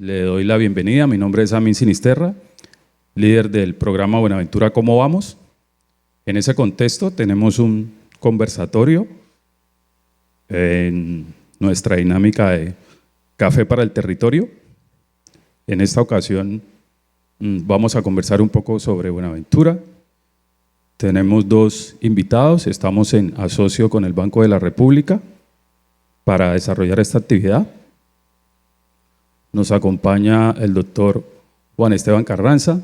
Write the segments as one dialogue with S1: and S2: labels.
S1: Le doy la bienvenida. Mi nombre es Amin Sinisterra, líder del programa Buenaventura ¿Cómo vamos? En ese contexto tenemos un conversatorio en nuestra dinámica de Café para el Territorio. En esta ocasión vamos a conversar un poco sobre Buenaventura. Tenemos dos invitados, estamos en asocio con el Banco de la República para desarrollar esta actividad. Nos acompaña el doctor Juan Esteban Carranza,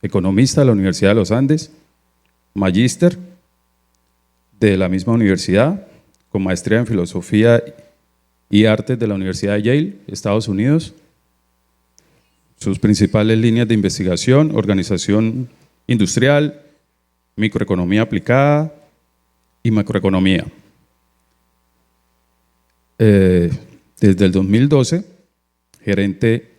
S1: economista de la Universidad de los Andes, magíster de la misma universidad, con maestría en Filosofía y Artes de la Universidad de Yale, Estados Unidos. Sus principales líneas de investigación: organización industrial, microeconomía aplicada y macroeconomía. Desde el 2012, gerente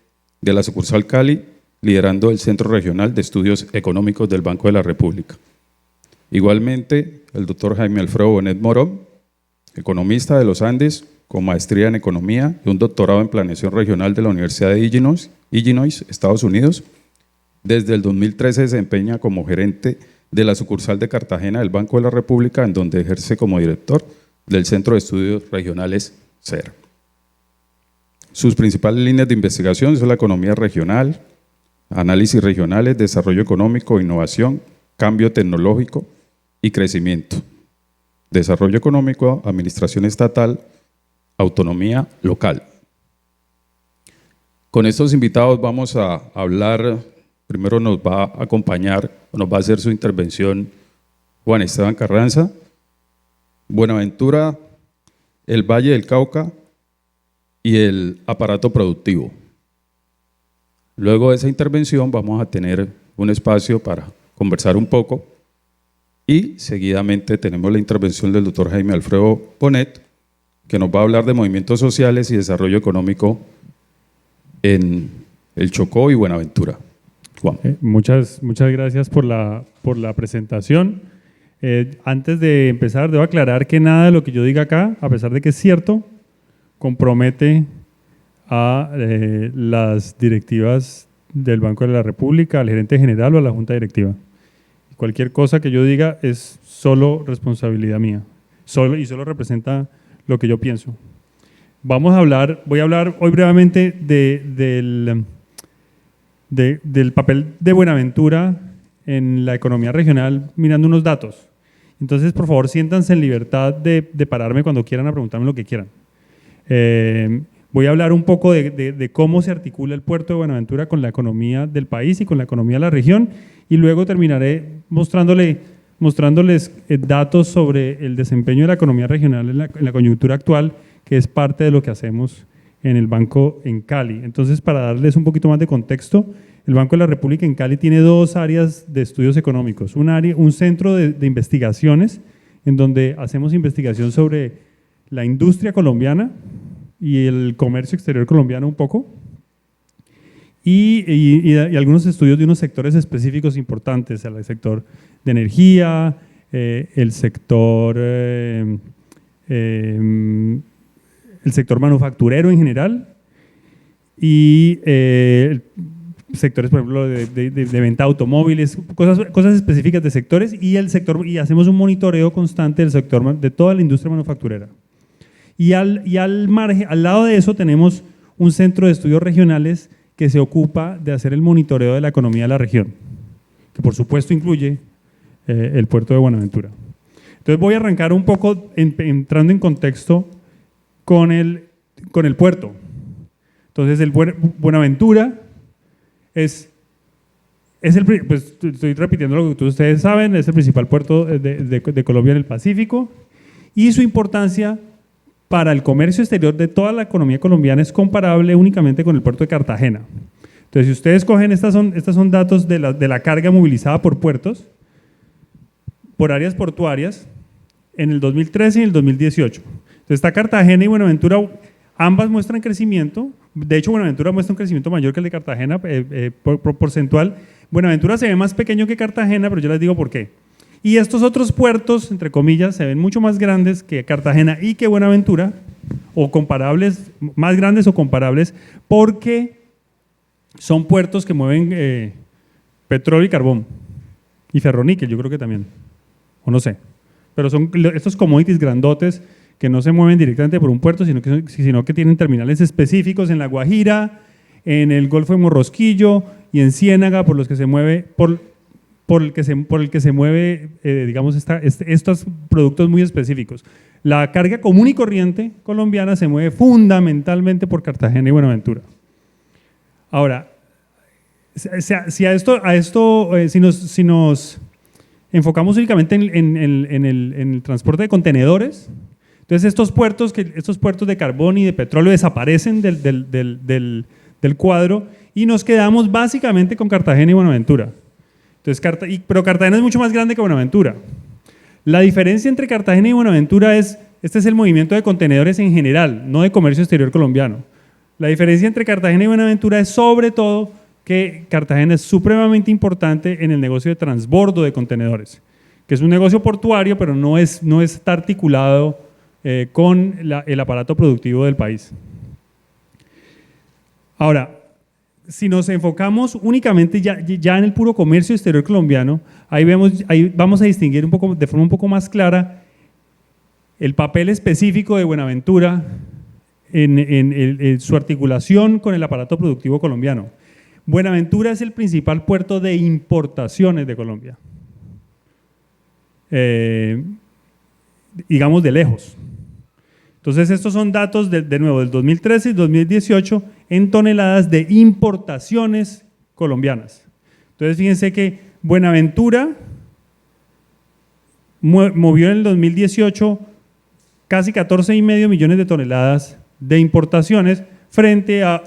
S1: de la sucursal Cali, liderando el Centro Regional de Estudios Económicos del Banco de la República. Igualmente, el doctor Jaime Alfredo Bonet Morón, economista de los Andes, con maestría en Economía y un doctorado en Planeación Regional de la Universidad de Illinois, Estados Unidos. Desde el 2013 se desempeña como gerente de la sucursal de Cartagena del Banco de la República, en donde ejerce como director del Centro de Estudios Regionales CER. Sus principales líneas de investigación son la economía regional, análisis regionales, desarrollo económico, innovación, cambio tecnológico y crecimiento, desarrollo económico, administración estatal, autonomía local. Con estos invitados vamos a hablar. Primero nos va a acompañar, nos va a hacer su intervención Juan Esteban Carranza. Buenaventura, el Valle del Cauca y el aparato productivo. Luego de esa intervención vamos a tener un espacio para conversar un poco y seguidamente tenemos la intervención del doctor Jaime Alfredo Bonet, que nos va a hablar de movimientos sociales y desarrollo económico en el Chocó y Buenaventura. Juan.
S2: Muchas gracias por la presentación. Antes de empezar, debo aclarar que nada de lo que yo diga acá, a pesar de que es cierto, compromete a las directivas del Banco de la República, al gerente general o a la junta directiva. Cualquier cosa que yo diga es solo responsabilidad mía, solo representa lo que yo pienso. Voy a hablar hoy brevemente del papel de Buenaventura en la economía regional, mirando unos datos. Entonces, por favor, siéntanse en libertad de pararme cuando quieran a preguntarme lo que quieran. Voy a hablar un poco de cómo se articula el puerto de Buenaventura con la economía del país y con la economía de la región, y luego terminaré mostrándoles datos sobre el desempeño de la economía regional en la coyuntura actual, que es parte de lo que hacemos en el banco en Cali. Entonces, para darles un poquito más de contexto, el Banco de la República en Cali tiene dos áreas de estudios económicos. Un centro de investigaciones, en donde hacemos investigación sobre la industria colombiana y el comercio exterior colombiano un poco, y algunos estudios de unos sectores específicos importantes, el sector de energía, el sector manufacturero en general y sectores, por ejemplo, de venta de automóviles, cosas específicas de sectores, y hacemos un monitoreo constante del sector, de toda la industria manufacturera. Y al lado de eso tenemos un centro de estudios regionales que se ocupa de hacer el monitoreo de la economía de la región, que por supuesto incluye el puerto de Buenaventura. Entonces voy a arrancar un poco entrando en contexto con el puerto. Entonces el Buenaventura pues estoy repitiendo lo que ustedes saben, es el principal puerto de Colombia en el Pacífico, y su importancia para el comercio exterior de toda la economía colombiana es comparable únicamente con el puerto de Cartagena. Entonces, si ustedes cogen, estas son datos de la carga movilizada por puertos, por áreas portuarias, en el 2013 y en el 2018. Entonces, está Cartagena y Buenaventura, ambas muestran crecimiento. De hecho, Buenaventura muestra un crecimiento mayor que el de Cartagena, porcentual. Buenaventura se ve más pequeño que Cartagena, pero yo les digo por qué. Y estos otros puertos, entre comillas, se ven mucho más grandes que Cartagena y que Buenaventura, o comparables, más grandes o comparables, porque son puertos que mueven petróleo y carbón, y ferroníquel, yo creo que también, o no sé. Pero son estos commodities grandotes que no se mueven directamente por un puerto, sino que tienen terminales específicos en La Guajira, en el Golfo de Morrosquillo y en Ciénaga, por los que se mueve, por el que se mueve, digamos, estos productos muy específicos. La carga común y corriente colombiana se mueve fundamentalmente por Cartagena y Buenaventura. Ahora, si nos enfocamos únicamente en el transporte de contenedores, entonces estos puertos de carbón y de petróleo desaparecen del cuadro y nos quedamos básicamente con Cartagena y Buenaventura. Entonces, pero Cartagena es mucho más grande que Buenaventura. La diferencia entre Cartagena y Buenaventura este es el movimiento de contenedores en general, no de comercio exterior colombiano. La diferencia entre Cartagena y Buenaventura es sobre todo que Cartagena es supremamente importante en el negocio de transbordo de contenedores, que es un negocio portuario, pero no está articulado con el aparato productivo del país. Ahora, si nos enfocamos únicamente ya en el puro comercio exterior colombiano, ahí vamos a distinguir de forma un poco más clara el papel específico de Buenaventura en su articulación con el aparato productivo colombiano. Buenaventura es el principal puerto de importaciones de Colombia, digamos de lejos. Entonces estos son datos de nuevo del 2013 y 2018 en toneladas de importaciones colombianas. Entonces fíjense que Buenaventura movió en el 2018 casi 14,5 millones de toneladas de importaciones frente a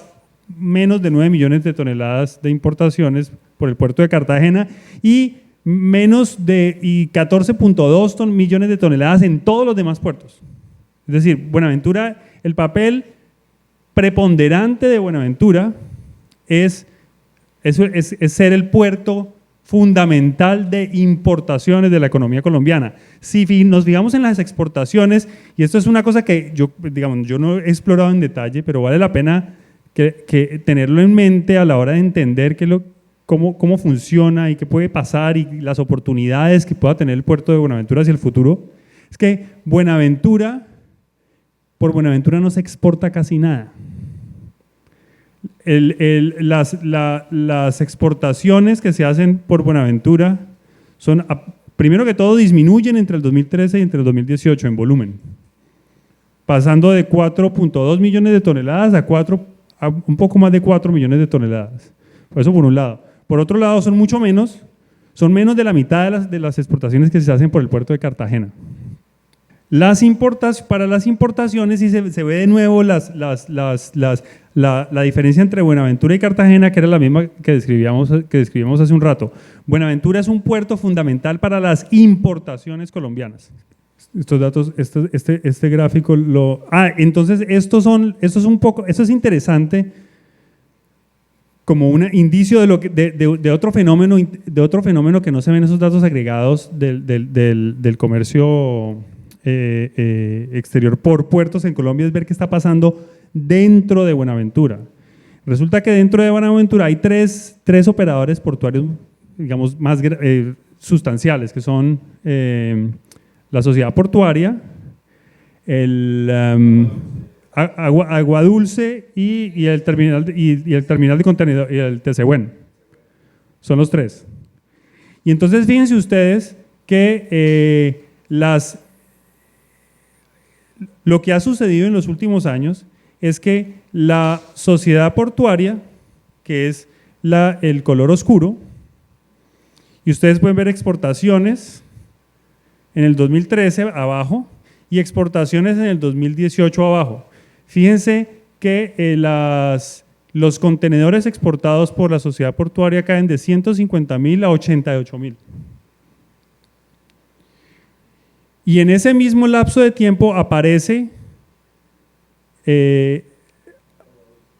S2: menos de 9 millones de toneladas de importaciones por el puerto de Cartagena y 14,2 millones de toneladas en todos los demás puertos. Es decir, Buenaventura, el papel preponderante de Buenaventura es ser el puerto fundamental de importaciones de la economía colombiana. Si nos fijamos en las exportaciones, y esto es una cosa que yo no he explorado en detalle, pero vale la pena que tenerlo en mente a la hora de entender cómo funciona y qué puede pasar y las oportunidades que pueda tener el puerto de Buenaventura hacia el futuro, es que por Buenaventura no se exporta casi nada. Las exportaciones que se hacen por Buenaventura primero que todo, disminuyen entre el 2013 y entre el 2018 en volumen, pasando de 4,2 millones de toneladas a un poco más de 4 millones de toneladas. Eso por un lado. Por otro lado, son menos de la mitad de las exportaciones que se hacen por el puerto de Cartagena. Para las importaciones sí se ve de nuevo la diferencia entre Buenaventura y Cartagena, que era la misma que describíamos hace un rato. Buenaventura es un puerto fundamental para las importaciones colombianas. Estos datos, este gráfico entonces esto es interesante como un indicio de otro fenómeno que no se ven esos datos agregados del comercio exterior por puertos en Colombia, es ver qué está pasando dentro de Buenaventura. Resulta que dentro de Buenaventura hay tres operadores portuarios, digamos, más sustanciales, que son la Sociedad Portuaria, Agua Dulce y el terminal de contenedor y el Tesehuen. Son los tres. Y entonces fíjense ustedes que lo que ha sucedido en los últimos años es que la Sociedad Portuaria, que es el color oscuro, y ustedes pueden ver exportaciones en el 2013 abajo y exportaciones en el 2018 abajo. Fíjense que los contenedores exportados por la Sociedad Portuaria caen de 150,000 a 88,000. Y en ese mismo lapso de tiempo aparece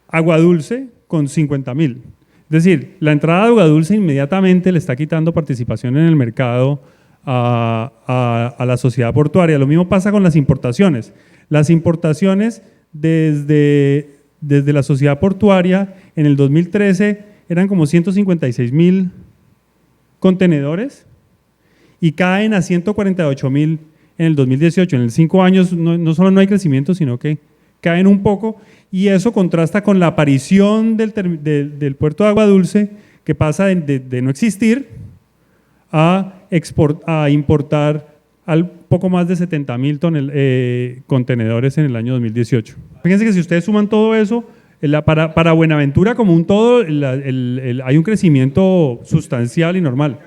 S2: Agua Dulce con 50,000. Es decir, la entrada de Agua Dulce inmediatamente le está quitando participación en el mercado a la Sociedad Portuaria. Lo mismo pasa con las importaciones. Las importaciones desde desde la sociedad portuaria, en el 2013 eran como 156.000 contenedores y caen a 148.000 en el 2018. En 5 años no solo no hay crecimiento, sino que caen un poco, y eso contrasta con la aparición del puerto de Agua Dulce, que pasa de no existir a importar al poco más de 70.000 contenedores en el año 2018. Fíjense que si ustedes suman todo eso, para Buenaventura como un todo, hay un crecimiento sustancial y normal.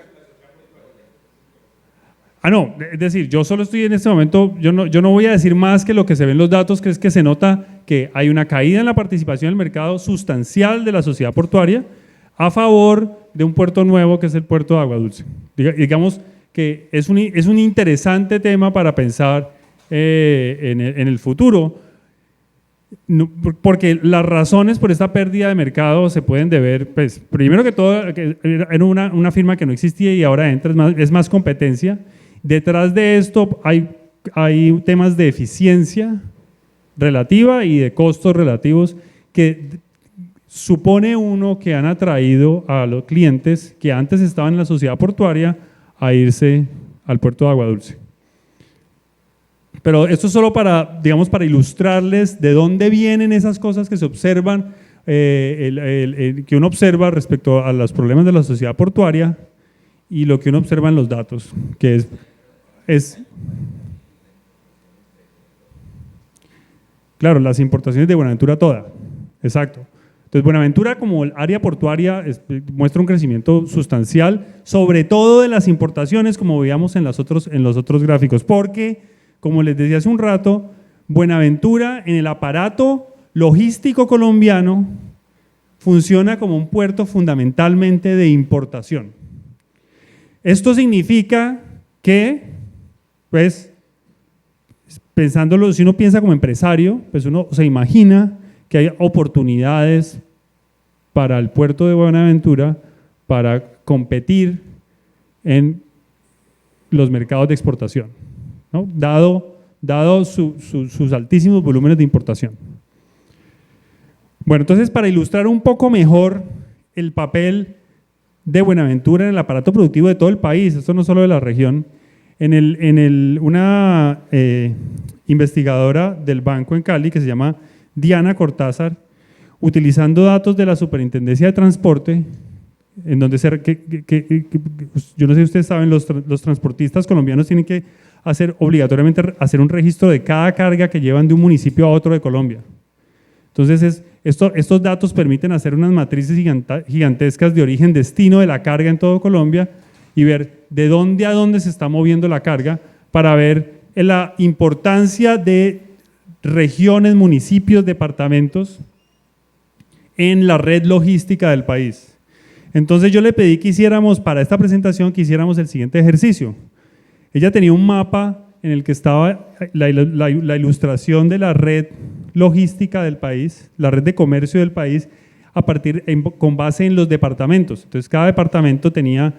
S2: No, es decir, yo solo estoy en este momento, yo no voy a decir más que lo que se ve en los datos, que es que se nota que hay una caída en la participación del mercado sustancial de la sociedad portuaria a favor de un puerto nuevo que es el puerto de Agua Dulce. Digamos que es un interesante tema para pensar en el futuro, porque las razones por esta pérdida de mercado se pueden deber, pues, primero que todo, que era una firma que no existía y ahora entra, es más competencia. Detrás de esto hay temas de eficiencia relativa y de costos relativos que supone uno que han atraído a los clientes que antes estaban en la sociedad portuaria a irse al puerto de Agua Dulce. Pero esto es solo para ilustrarles de dónde vienen esas cosas que se observan, que uno observa respecto a los problemas de la sociedad portuaria y lo que uno observa en los datos, que es claro, las importaciones de Buenaventura toda, exacto. Entonces Buenaventura como el área portuaria muestra un crecimiento sustancial, sobre todo de las importaciones, como veíamos en los otros gráficos, porque, como les decía hace un rato, Buenaventura en el aparato logístico colombiano funciona como un puerto fundamentalmente de importación. Esto significa que, pues, pensándolo, si uno piensa como empresario, pues uno se imagina que hay oportunidades para el puerto de Buenaventura para competir en los mercados de exportación, ¿no? dado sus altísimos volúmenes de importación. Bueno, entonces para ilustrar un poco mejor el papel de Buenaventura en el aparato productivo de todo el país, esto no solo de la región, una investigadora del banco en Cali que se llama Diana Cortázar, utilizando datos de la Superintendencia de Transporte, en donde yo no sé si ustedes saben, los transportistas colombianos tienen que obligatoriamente hacer un registro de cada carga que llevan de un municipio a otro de Colombia. Entonces estos datos permiten hacer unas matrices gigantescas de origen-destino de la carga en todo Colombia y ver de dónde a dónde se está moviendo la carga para ver la importancia de regiones, municipios, departamentos en la red logística del país. Entonces yo le pedí que hiciéramos, para esta presentación, que hiciéramos el siguiente ejercicio. Ella tenía un mapa en el que estaba la ilustración de la red logística del país, la red de comercio del país, con base en los departamentos. Entonces cada departamento tenía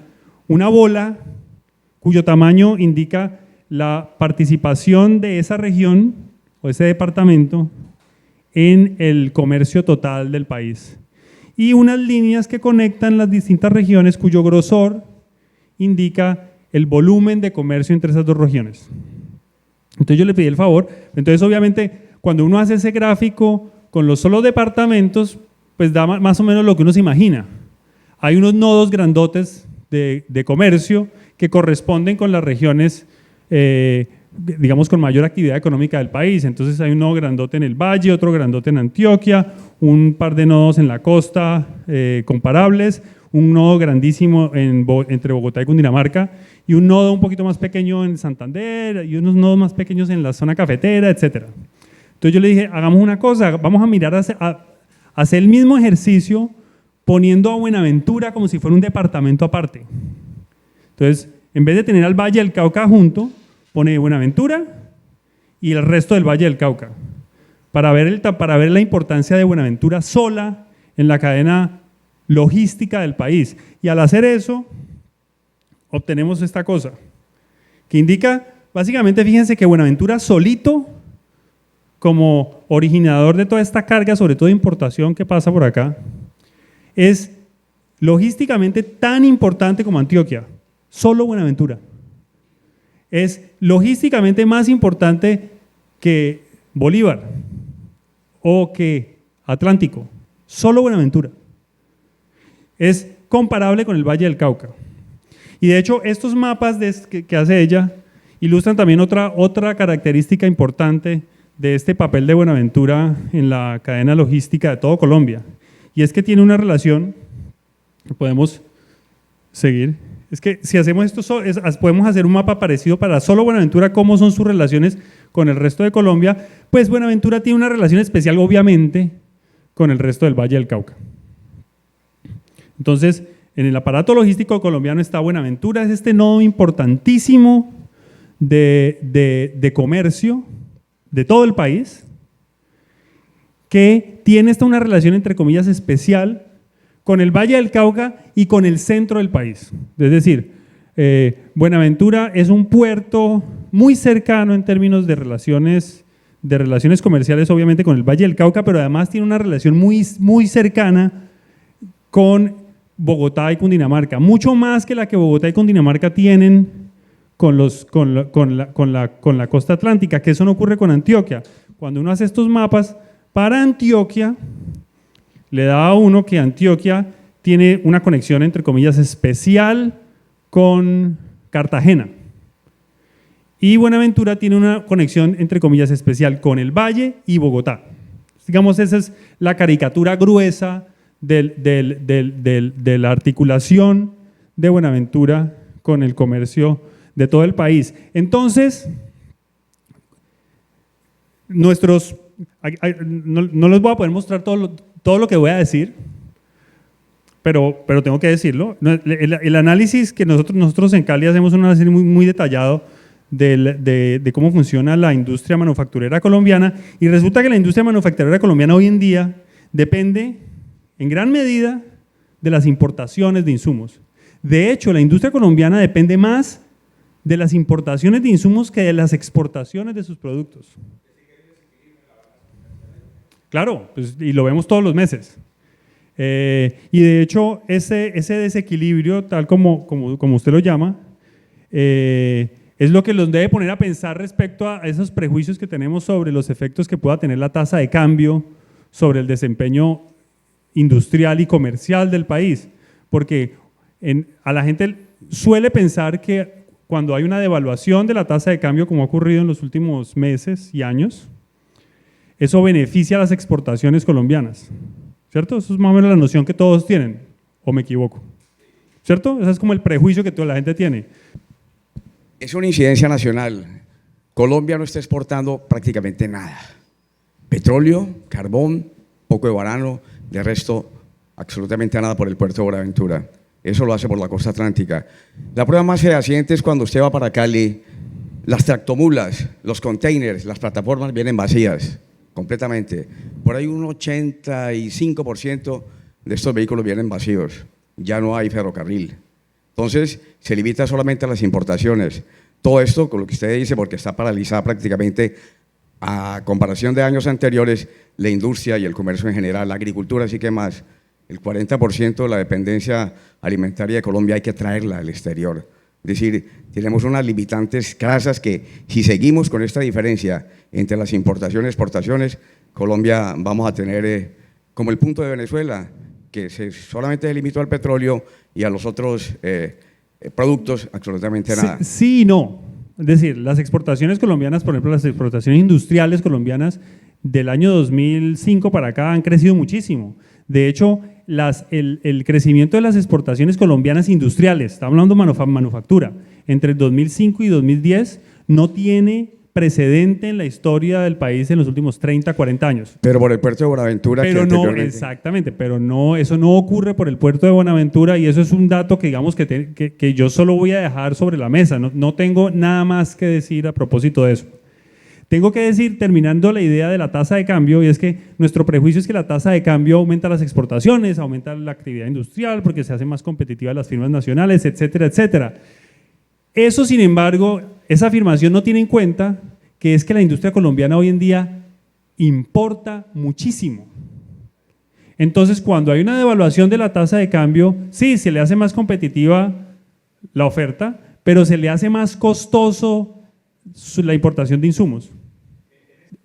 S2: una bola cuyo tamaño indica la participación de esa región o ese departamento en el comercio total del país. Y unas líneas que conectan las distintas regiones cuyo grosor indica el volumen de comercio entre esas dos regiones. Entonces yo le pedí el favor, entonces obviamente cuando uno hace ese gráfico con los solos departamentos, pues da más o menos lo que uno se imagina. Hay unos nodos grandotes de comercio que corresponden con las regiones, digamos, con mayor actividad económica del país. Entonces hay un nodo grandote en el valle, otro grandote en Antioquia, un par de nodos en la costa comparables, un nodo grandísimo entre Bogotá y Cundinamarca y un nodo un poquito más pequeño en Santander y unos nodos más pequeños en la zona cafetera, etc. Entonces yo le dije, hagamos una cosa, vamos a mirar a hacer el mismo ejercicio poniendo a Buenaventura como si fuera un departamento aparte. Entonces, en vez de tener al Valle del Cauca junto, pone Buenaventura y el resto del Valle del Cauca, para ver la importancia de Buenaventura sola en la cadena logística del país. Y al hacer eso, obtenemos esta cosa, que indica, básicamente, fíjense que Buenaventura solito como originador de toda esta carga, sobre todo de importación que pasa por acá, es logísticamente tan importante como Antioquia, solo Buenaventura. Es logísticamente más importante que Bolívar o que Atlántico, solo Buenaventura. Es comparable con el Valle del Cauca. Y de hecho, estos mapas que hace ella ilustran también otra característica importante de este papel de Buenaventura en la cadena logística de todo Colombia. Y es que tiene una relación, podemos seguir, es que si hacemos esto, podemos hacer un mapa parecido para solo Buenaventura, cómo son sus relaciones con el resto de Colombia, pues Buenaventura tiene una relación especial, obviamente, con el resto del Valle del Cauca. Entonces, en el aparato logístico colombiano está Buenaventura, es este nodo importantísimo de comercio de todo el país, que tiene una relación, entre comillas, especial con el Valle del Cauca y con el centro del país. Es decir, Buenaventura es un puerto muy cercano en términos de relaciones comerciales, obviamente, con el Valle del Cauca, pero además tiene una relación muy, muy cercana con Bogotá y Cundinamarca, mucho más que la que Bogotá y Cundinamarca tienen con la costa atlántica, que eso no ocurre con Antioquia. Cuando uno hace estos mapas, para Antioquia, le da a uno que Antioquia tiene una conexión, entre comillas, especial con Cartagena. Y Buenaventura tiene una conexión, entre comillas, especial con el Valle y Bogotá. Digamos, esa es la caricatura gruesa de la articulación de Buenaventura con el comercio de todo el país. Entonces, no les voy a poder mostrar todo lo que voy a decir, pero tengo que decirlo. El análisis que nosotros en Cali hacemos un análisis muy, muy detallado de cómo funciona la industria manufacturera colombiana, y resulta que la industria manufacturera colombiana hoy en día depende en gran medida de las importaciones de insumos. De hecho, la industria colombiana depende más de las importaciones de insumos que de las exportaciones de sus productos. Claro, pues, y lo vemos todos los meses. Y de hecho, ese desequilibrio, tal como usted lo llama, es lo que los debe poner a pensar respecto a esos prejuicios que tenemos sobre los efectos que pueda tener la tasa de cambio sobre el desempeño industrial y comercial del país. Porque a la gente suele pensar que cuando hay una devaluación de la tasa de cambio, como ha ocurrido en los últimos meses y años, eso beneficia a las exportaciones colombianas, ¿cierto? Eso es más o menos la noción que todos tienen, ¿o me equivoco? ¿Cierto? Ese es como el prejuicio que toda la gente tiene.
S3: Es una incidencia nacional. Colombia no está exportando prácticamente nada. Petróleo, carbón, poco de banano, de resto absolutamente nada por el puerto de Buenaventura. Eso lo hace por la costa atlántica. La prueba más fehaciente es cuando usted va para Cali, las tractomulas, los containers, las plataformas vienen vacías, completamente. Por ahí un 85% de estos vehículos vienen vacíos. Ya no hay ferrocarril. Entonces, se limita solamente a las importaciones. Todo esto, con lo que usted dice, porque está paralizada prácticamente a comparación de años anteriores, la industria y el comercio en general, la agricultura sí que más. El 40% de la dependencia alimentaria de Colombia hay que traerla al exterior. Es decir, tenemos unas limitantes crasas que si seguimos con esta diferencia entre las importaciones y exportaciones, Colombia vamos a tener como el punto de Venezuela, que solamente se limitó al petróleo y a los otros productos absolutamente nada.
S2: Sí y no. Es decir, las exportaciones colombianas, por ejemplo, las exportaciones industriales colombianas del año 2005 para acá han crecido muchísimo. De hecho, el crecimiento de las exportaciones colombianas industriales, estamos hablando de manufactura, entre el 2005 y 2010 no tiene precedente en la historia del país en los últimos 30, 40 años.
S3: Pero por el puerto de Buenaventura.
S2: Pero no, exactamente, pero no, eso no ocurre por el puerto de Buenaventura, y eso es un dato que digamos que yo solo voy a dejar sobre la mesa, no tengo nada más que decir a propósito de eso. Tengo que decir, terminando la idea de la tasa de cambio, y es que nuestro prejuicio es que la tasa de cambio aumenta las exportaciones, aumenta la actividad industrial porque se hacen más competitivas las firmas nacionales, etcétera, etcétera. Eso, sin embargo, esa afirmación no tiene en cuenta que es que la industria colombiana hoy en día importa muchísimo. Entonces, cuando hay una devaluación de la tasa de cambio, sí, se le hace más competitiva la oferta, pero se le hace más costoso la importación de insumos.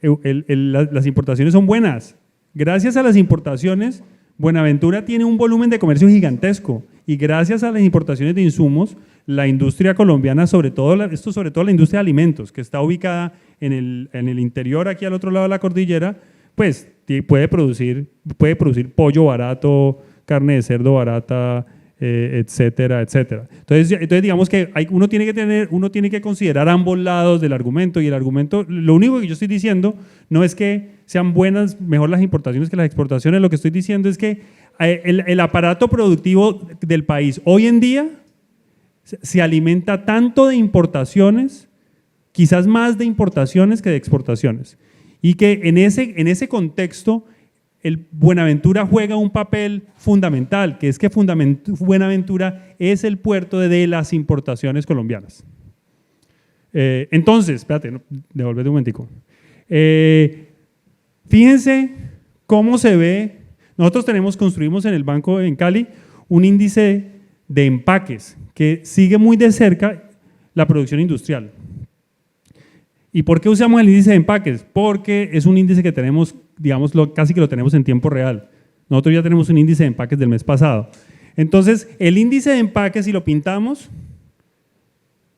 S2: Las importaciones son buenas. Gracias a las importaciones, Buenaventura tiene un volumen de comercio gigantesco y gracias a las importaciones de insumos, la industria colombiana, sobre todo la industria de alimentos, que está ubicada en el interior, aquí al otro lado de la cordillera, pues puede producir pollo barato, carne de cerdo barata, etcétera, etcétera. Entonces digamos que uno tiene que considerar ambos lados del argumento, y el argumento, lo único que yo estoy diciendo no es que sean mejor las importaciones que las exportaciones, lo que estoy diciendo es que el aparato productivo del país hoy en día se alimenta tanto de importaciones, quizás más de importaciones que de exportaciones, y que en ese contexto el Buenaventura juega un papel fundamental, que es que Buenaventura es el puerto de las importaciones colombianas. Entonces, espérate, devolvete un momentico. Fíjense cómo se ve. Nosotros construimos en el banco en Cali un índice de empaques que sigue muy de cerca la producción industrial. ¿Y por qué usamos el índice de empaques? Porque es un índice que tenemos, digamos, casi que lo tenemos en tiempo real. Nosotros ya tenemos un índice de empaques del mes pasado. Entonces, el índice de empaques, si lo pintamos,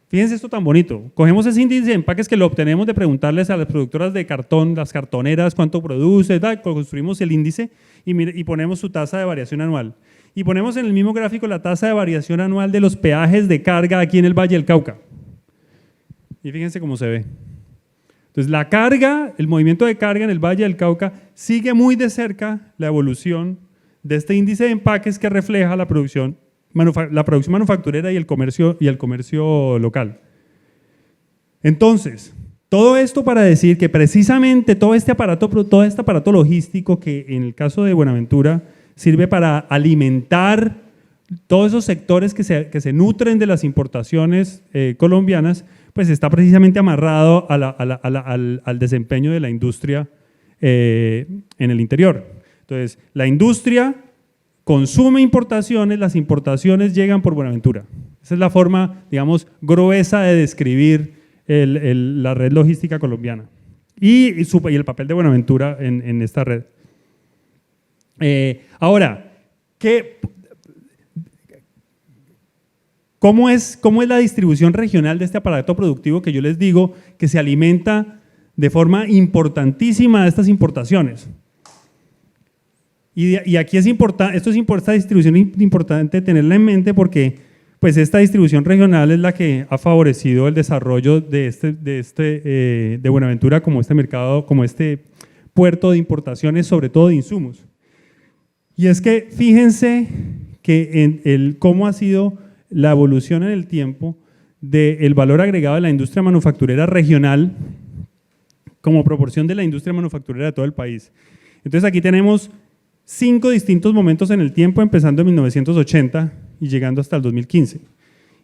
S2: fíjense esto tan bonito. Cogemos ese índice de empaques que lo obtenemos de preguntarles a las productoras de cartón, las cartoneras, cuánto produce, construimos el índice y ponemos su tasa de variación anual. Y ponemos en el mismo gráfico la tasa de variación anual de los peajes de carga aquí en el Valle del Cauca. Y fíjense cómo se ve. Entonces, la carga, el movimiento de carga en el Valle del Cauca sigue muy de cerca la evolución de este índice de empaques que refleja la producción manufacturera y el comercio local. Entonces, todo esto para decir que precisamente todo este aparato logístico que en el caso de Buenaventura sirve para alimentar todos esos sectores que se nutren de las importaciones colombianas, pues está precisamente amarrado al desempeño de la industria en el interior. Entonces, la industria consume importaciones, las importaciones llegan por Buenaventura. Esa es la forma, digamos, gruesa de describir la red logística colombiana y el papel de Buenaventura en esta red. Ahora, ¿cómo es la distribución regional de este aparato productivo que yo les digo que se alimenta de forma importantísima de estas importaciones? Y aquí esta distribución es importante tenerla en mente porque pues esta distribución regional es la que ha favorecido el desarrollo de Buenaventura como este mercado, como este puerto de importaciones, sobre todo de insumos. Y es que fíjense que cómo ha sido la evolución en el tiempo del valor agregado de la industria manufacturera regional como proporción de la industria manufacturera de todo el país. Entonces aquí tenemos 5 distintos momentos en el tiempo, empezando en 1980 y llegando hasta el 2015.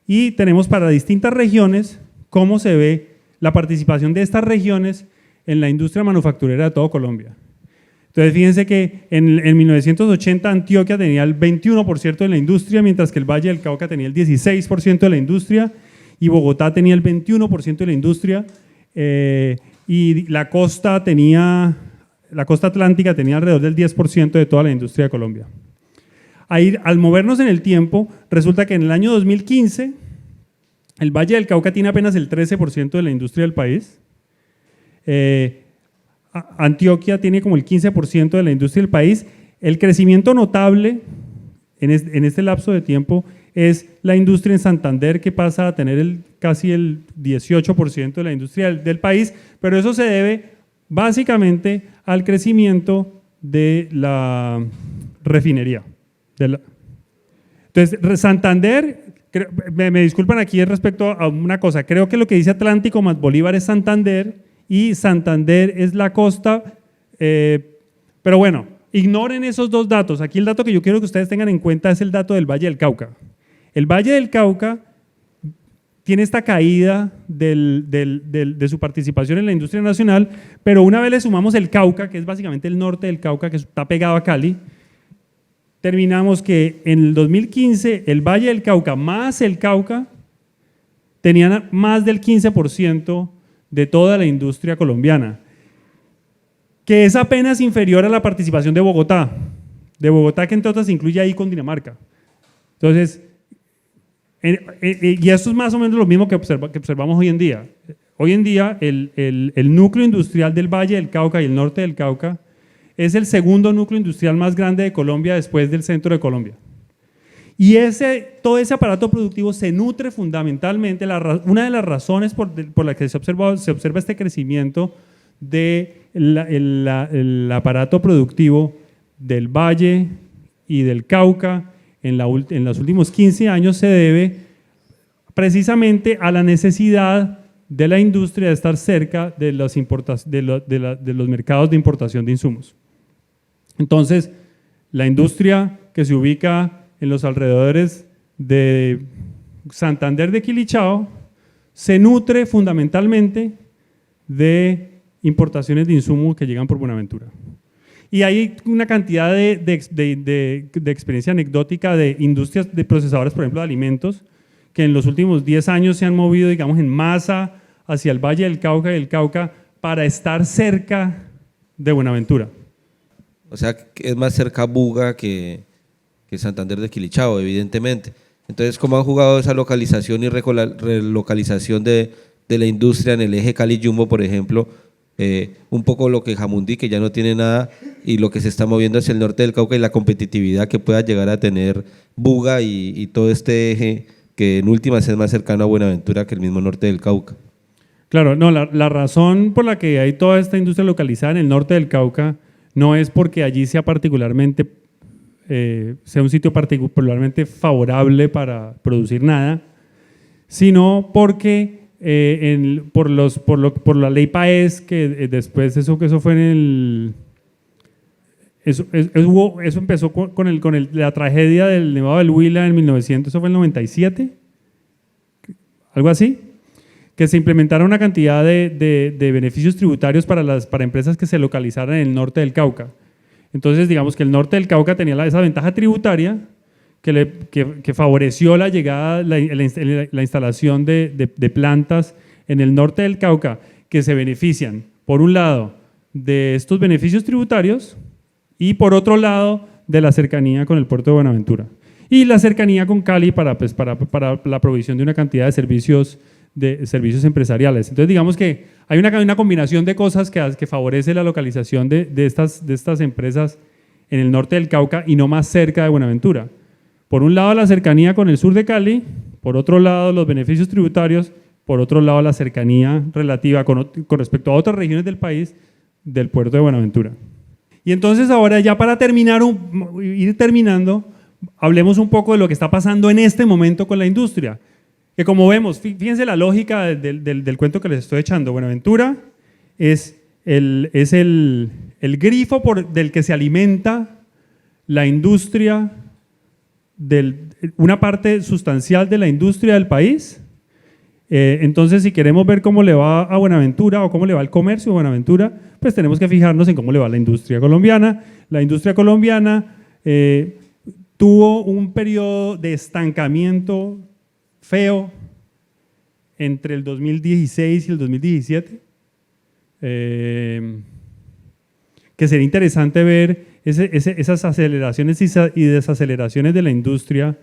S2: Y tenemos para distintas regiones cómo se ve la participación de estas regiones en la industria manufacturera de todo Colombia. Entonces fíjense que en 1980 Antioquia tenía el 21% de la industria, mientras que el Valle del Cauca tenía el 16% de la industria y Bogotá tenía el 21% de la industria y la costa atlántica tenía alrededor del 10% de toda la industria de Colombia. Ahí, al movernos en el tiempo, resulta que en el año 2015 el Valle del Cauca tiene apenas el 13% de la industria del país. Antioquia tiene como el 15% de la industria del país. El crecimiento notable en este lapso de tiempo es la industria en Santander, que pasa a tener casi el 18% de la industria del país, pero eso se debe básicamente al crecimiento de la refinería. Entonces, Santander, me disculpan aquí respecto a una cosa, creo que lo que dice Atlántico más Bolívar es Santander, y Santander es la costa, pero bueno, ignoren esos dos datos. Aquí el dato que yo quiero que ustedes tengan en cuenta es el dato del Valle del Cauca. El Valle del Cauca tiene esta caída de su participación en la industria nacional, pero una vez le sumamos el Cauca, que es básicamente el norte del Cauca, que está pegado a Cali, terminamos que en el 2015 el Valle del Cauca más el Cauca tenían más del 15% de toda la industria colombiana, que es apenas inferior a la participación de Bogotá, que entre otras incluye ahí Cundinamarca. Entonces, y esto es más o menos lo mismo que observamos hoy en día. Hoy en día el núcleo industrial del Valle del Cauca y el norte del Cauca es el segundo núcleo industrial más grande de Colombia después del centro de Colombia. Y todo ese aparato productivo se nutre fundamentalmente, una de las razones por las que se observa este crecimiento del aparato productivo del Valle y del Cauca en los últimos 15 años se debe precisamente a la necesidad de la industria de estar cerca de los mercados de importación de insumos. Entonces, la industria que se ubica en los alrededores de Santander de Quilichao se nutre fundamentalmente de importaciones de insumos que llegan por Buenaventura. Y hay una cantidad de experiencia anecdótica de industrias de procesadores, por ejemplo, de alimentos, que en los últimos 10 años se han movido, digamos, en masa hacia el Valle del Cauca y el Cauca para estar cerca de Buenaventura.
S4: O sea, que es más cerca Buga que Santander de Quilichao, evidentemente. Entonces, ¿cómo han jugado esa localización y relocalización de la industria en el eje Cali-Jumbo, por ejemplo? Un poco lo que Jamundí, que ya no tiene nada, y lo que se está moviendo hacia el norte del Cauca y la competitividad que pueda llegar a tener Buga y todo este eje que en últimas es más cercano a Buenaventura que el mismo norte del Cauca.
S2: Claro, no, la razón por la que hay toda esta industria localizada en el norte del Cauca no es porque allí sea sea un sitio particularmente favorable para producir nada, sino porque por la ley PAES, que después eso fue en el… Eso empezó con la tragedia del Nevado del Huila en 1900, eso fue en el 97, algo así, que se implementaron una cantidad de beneficios tributarios para empresas que se localizaran en el norte del Cauca. Entonces, digamos que el norte del Cauca tenía esa ventaja tributaria que favoreció la llegada, la instalación de plantas en el norte del Cauca que se benefician, por un lado, de estos beneficios tributarios y por otro lado, de la cercanía con el puerto de Buenaventura y la cercanía con Cali para la provisión de una cantidad de servicios empresariales. Entonces, digamos que hay una combinación de cosas que favorece la localización de estas empresas en el norte del Cauca y no más cerca de Buenaventura. Por un lado, la cercanía con el sur de Cali, por otro lado, los beneficios tributarios, por otro lado, la cercanía relativa con respecto a otras regiones del país del puerto de Buenaventura. Y entonces ahora ya para ir terminando, hablemos un poco de lo que está pasando en este momento con la industria. Que como vemos, fíjense la lógica del cuento que les estoy echando. Buenaventura es el grifo del que se alimenta la industria, una parte sustancial de la industria del país. Entonces, si queremos ver cómo le va a Buenaventura o cómo le va al comercio de Buenaventura, pues tenemos que fijarnos en cómo le va a la industria colombiana. La industria colombiana tuvo un periodo de estancamiento feo entre el 2016 y el 2017, que sería interesante ver esas aceleraciones y desaceleraciones de la industria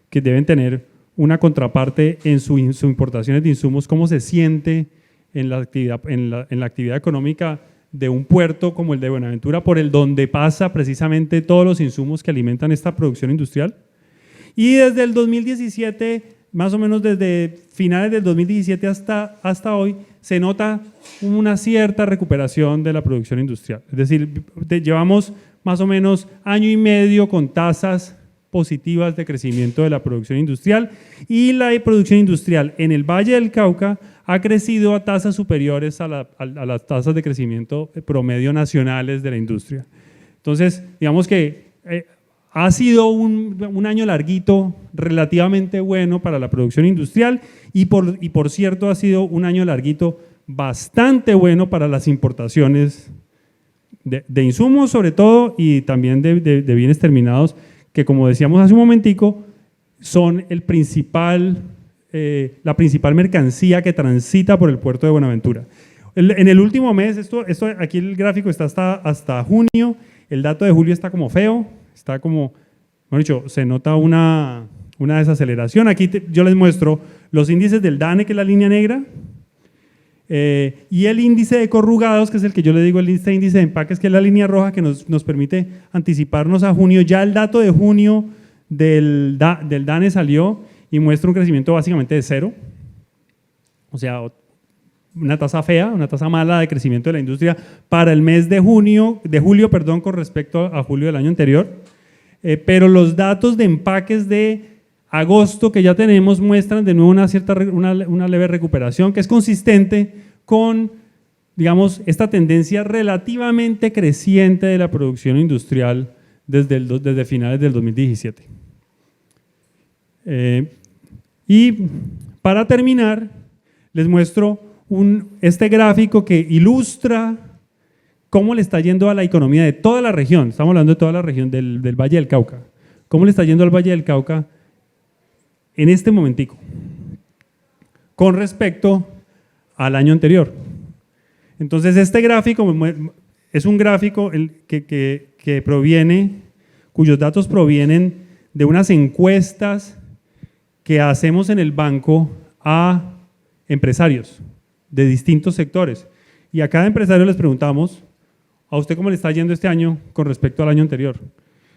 S2: que deben tener una contraparte en sus importaciones de insumos, cómo se siente en la actividad económica de un puerto como el de Buenaventura, por el donde pasa precisamente todos los insumos que alimentan esta producción industrial. Y desde el 2017, más o menos desde finales del 2017 hasta hoy, se nota una cierta recuperación de la producción industrial. Es decir, llevamos más o menos año y medio con tasas positivas de crecimiento de la producción industrial, y la producción industrial en el Valle del Cauca ha crecido a tasas superiores a las tasas de crecimiento promedio nacionales de la industria. Entonces, digamos que ha sido un año larguito, relativamente bueno para la producción industrial y por cierto ha sido un año larguito bastante bueno para las importaciones de insumos sobre todo y también de bienes terminados que como decíamos hace un momentico son la principal mercancía que transita por el puerto de Buenaventura. En el último mes, aquí el gráfico está hasta junio, el dato de julio está como feo, está como, mejor dicho, se nota una desaceleración. Aquí yo les muestro los índices del DANE, que es la línea negra, y el índice de corrugados, que es el que yo le digo, el índice de empaques, que es la línea roja que nos permite anticiparnos a junio. Ya el dato de junio del DANE salió y muestra un crecimiento básicamente de 0, o sea, una tasa fea, una tasa mala de crecimiento de la industria para el mes de julio, con respecto a julio del año anterior. Pero los datos de empaques de agosto que ya tenemos muestran de nuevo una leve recuperación que es consistente con, digamos, esta tendencia relativamente creciente de la producción industrial desde finales del 2017. Y para terminar, les muestro este gráfico que ilustra cómo le está yendo a la economía de toda la región. Estamos hablando de toda la región del Valle del Cauca. ¿Cómo le está yendo al Valle del Cauca en este momentico con respecto al año anterior? Entonces este gráfico es un gráfico que proviene, cuyos datos provienen de unas encuestas que hacemos en el banco a empresarios de distintos sectores. Y a cada empresario les preguntamos, ¿a usted cómo le está yendo este año con respecto al año anterior?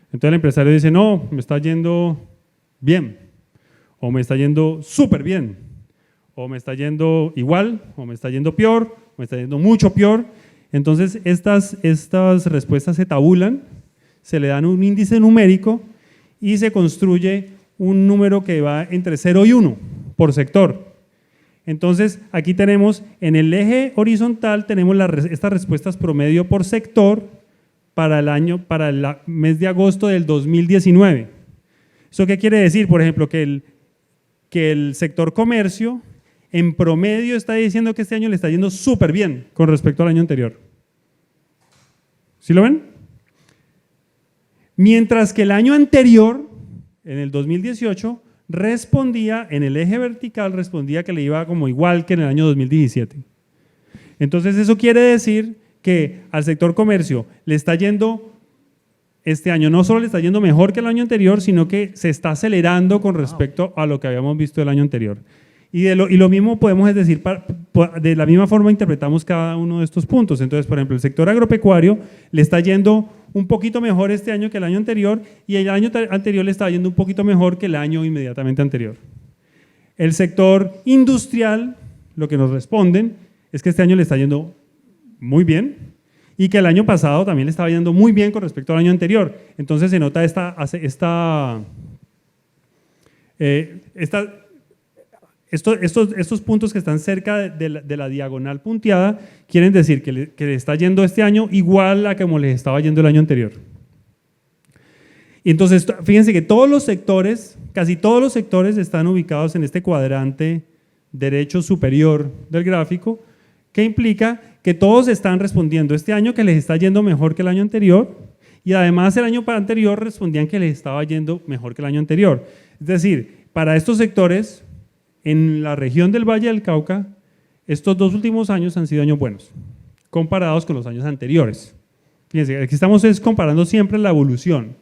S2: Entonces el empresario dice, no, me está yendo bien, o me está yendo súper bien, o me está yendo igual, o me está yendo peor, o me está yendo mucho peor. Entonces estas respuestas se tabulan, se le dan un índice numérico y se construye un número que va entre 0 y 1 por sector. Entonces, aquí tenemos, en el eje horizontal, tenemos estas respuestas promedio por sector para el mes de agosto del 2019. ¿Eso qué quiere decir? Por ejemplo, que el sector comercio, en promedio, está diciendo que este año le está yendo súper bien con respecto al año anterior. ¿Sí lo ven? Mientras que el año anterior, en el 2018, respondía, en el eje vertical, respondía que le iba como igual que en el año 2017. Entonces eso quiere decir que al sector comercio le está yendo, este año no solo le está yendo mejor que el año anterior, sino que se está acelerando con respecto a lo que habíamos visto el año anterior. Y lo mismo podemos decir, de la misma forma interpretamos cada uno de estos puntos. Entonces, por ejemplo, el sector agropecuario le está yendo un poquito mejor este año que el año anterior y el año anterior le está yendo un poquito mejor que el año inmediatamente anterior. El sector industrial, lo que nos responden es que este año le está yendo muy bien y que el año pasado también le estaba yendo muy bien con respecto al año anterior. Entonces se nota estos puntos que están cerca de la diagonal punteada quieren decir que le está yendo este año igual a como les estaba yendo el año anterior. Y entonces, fíjense que todos los sectores, casi todos los sectores están ubicados en este cuadrante derecho superior del gráfico, que implica que todos están respondiendo este año que les está yendo mejor que el año anterior y además el año anterior respondían que les estaba yendo mejor que el año anterior. Es decir, para estos sectores, en la región del Valle del Cauca, estos 2 últimos años han sido años buenos, comparados con los años anteriores. Fíjense, aquí estamos comparando siempre la evolución.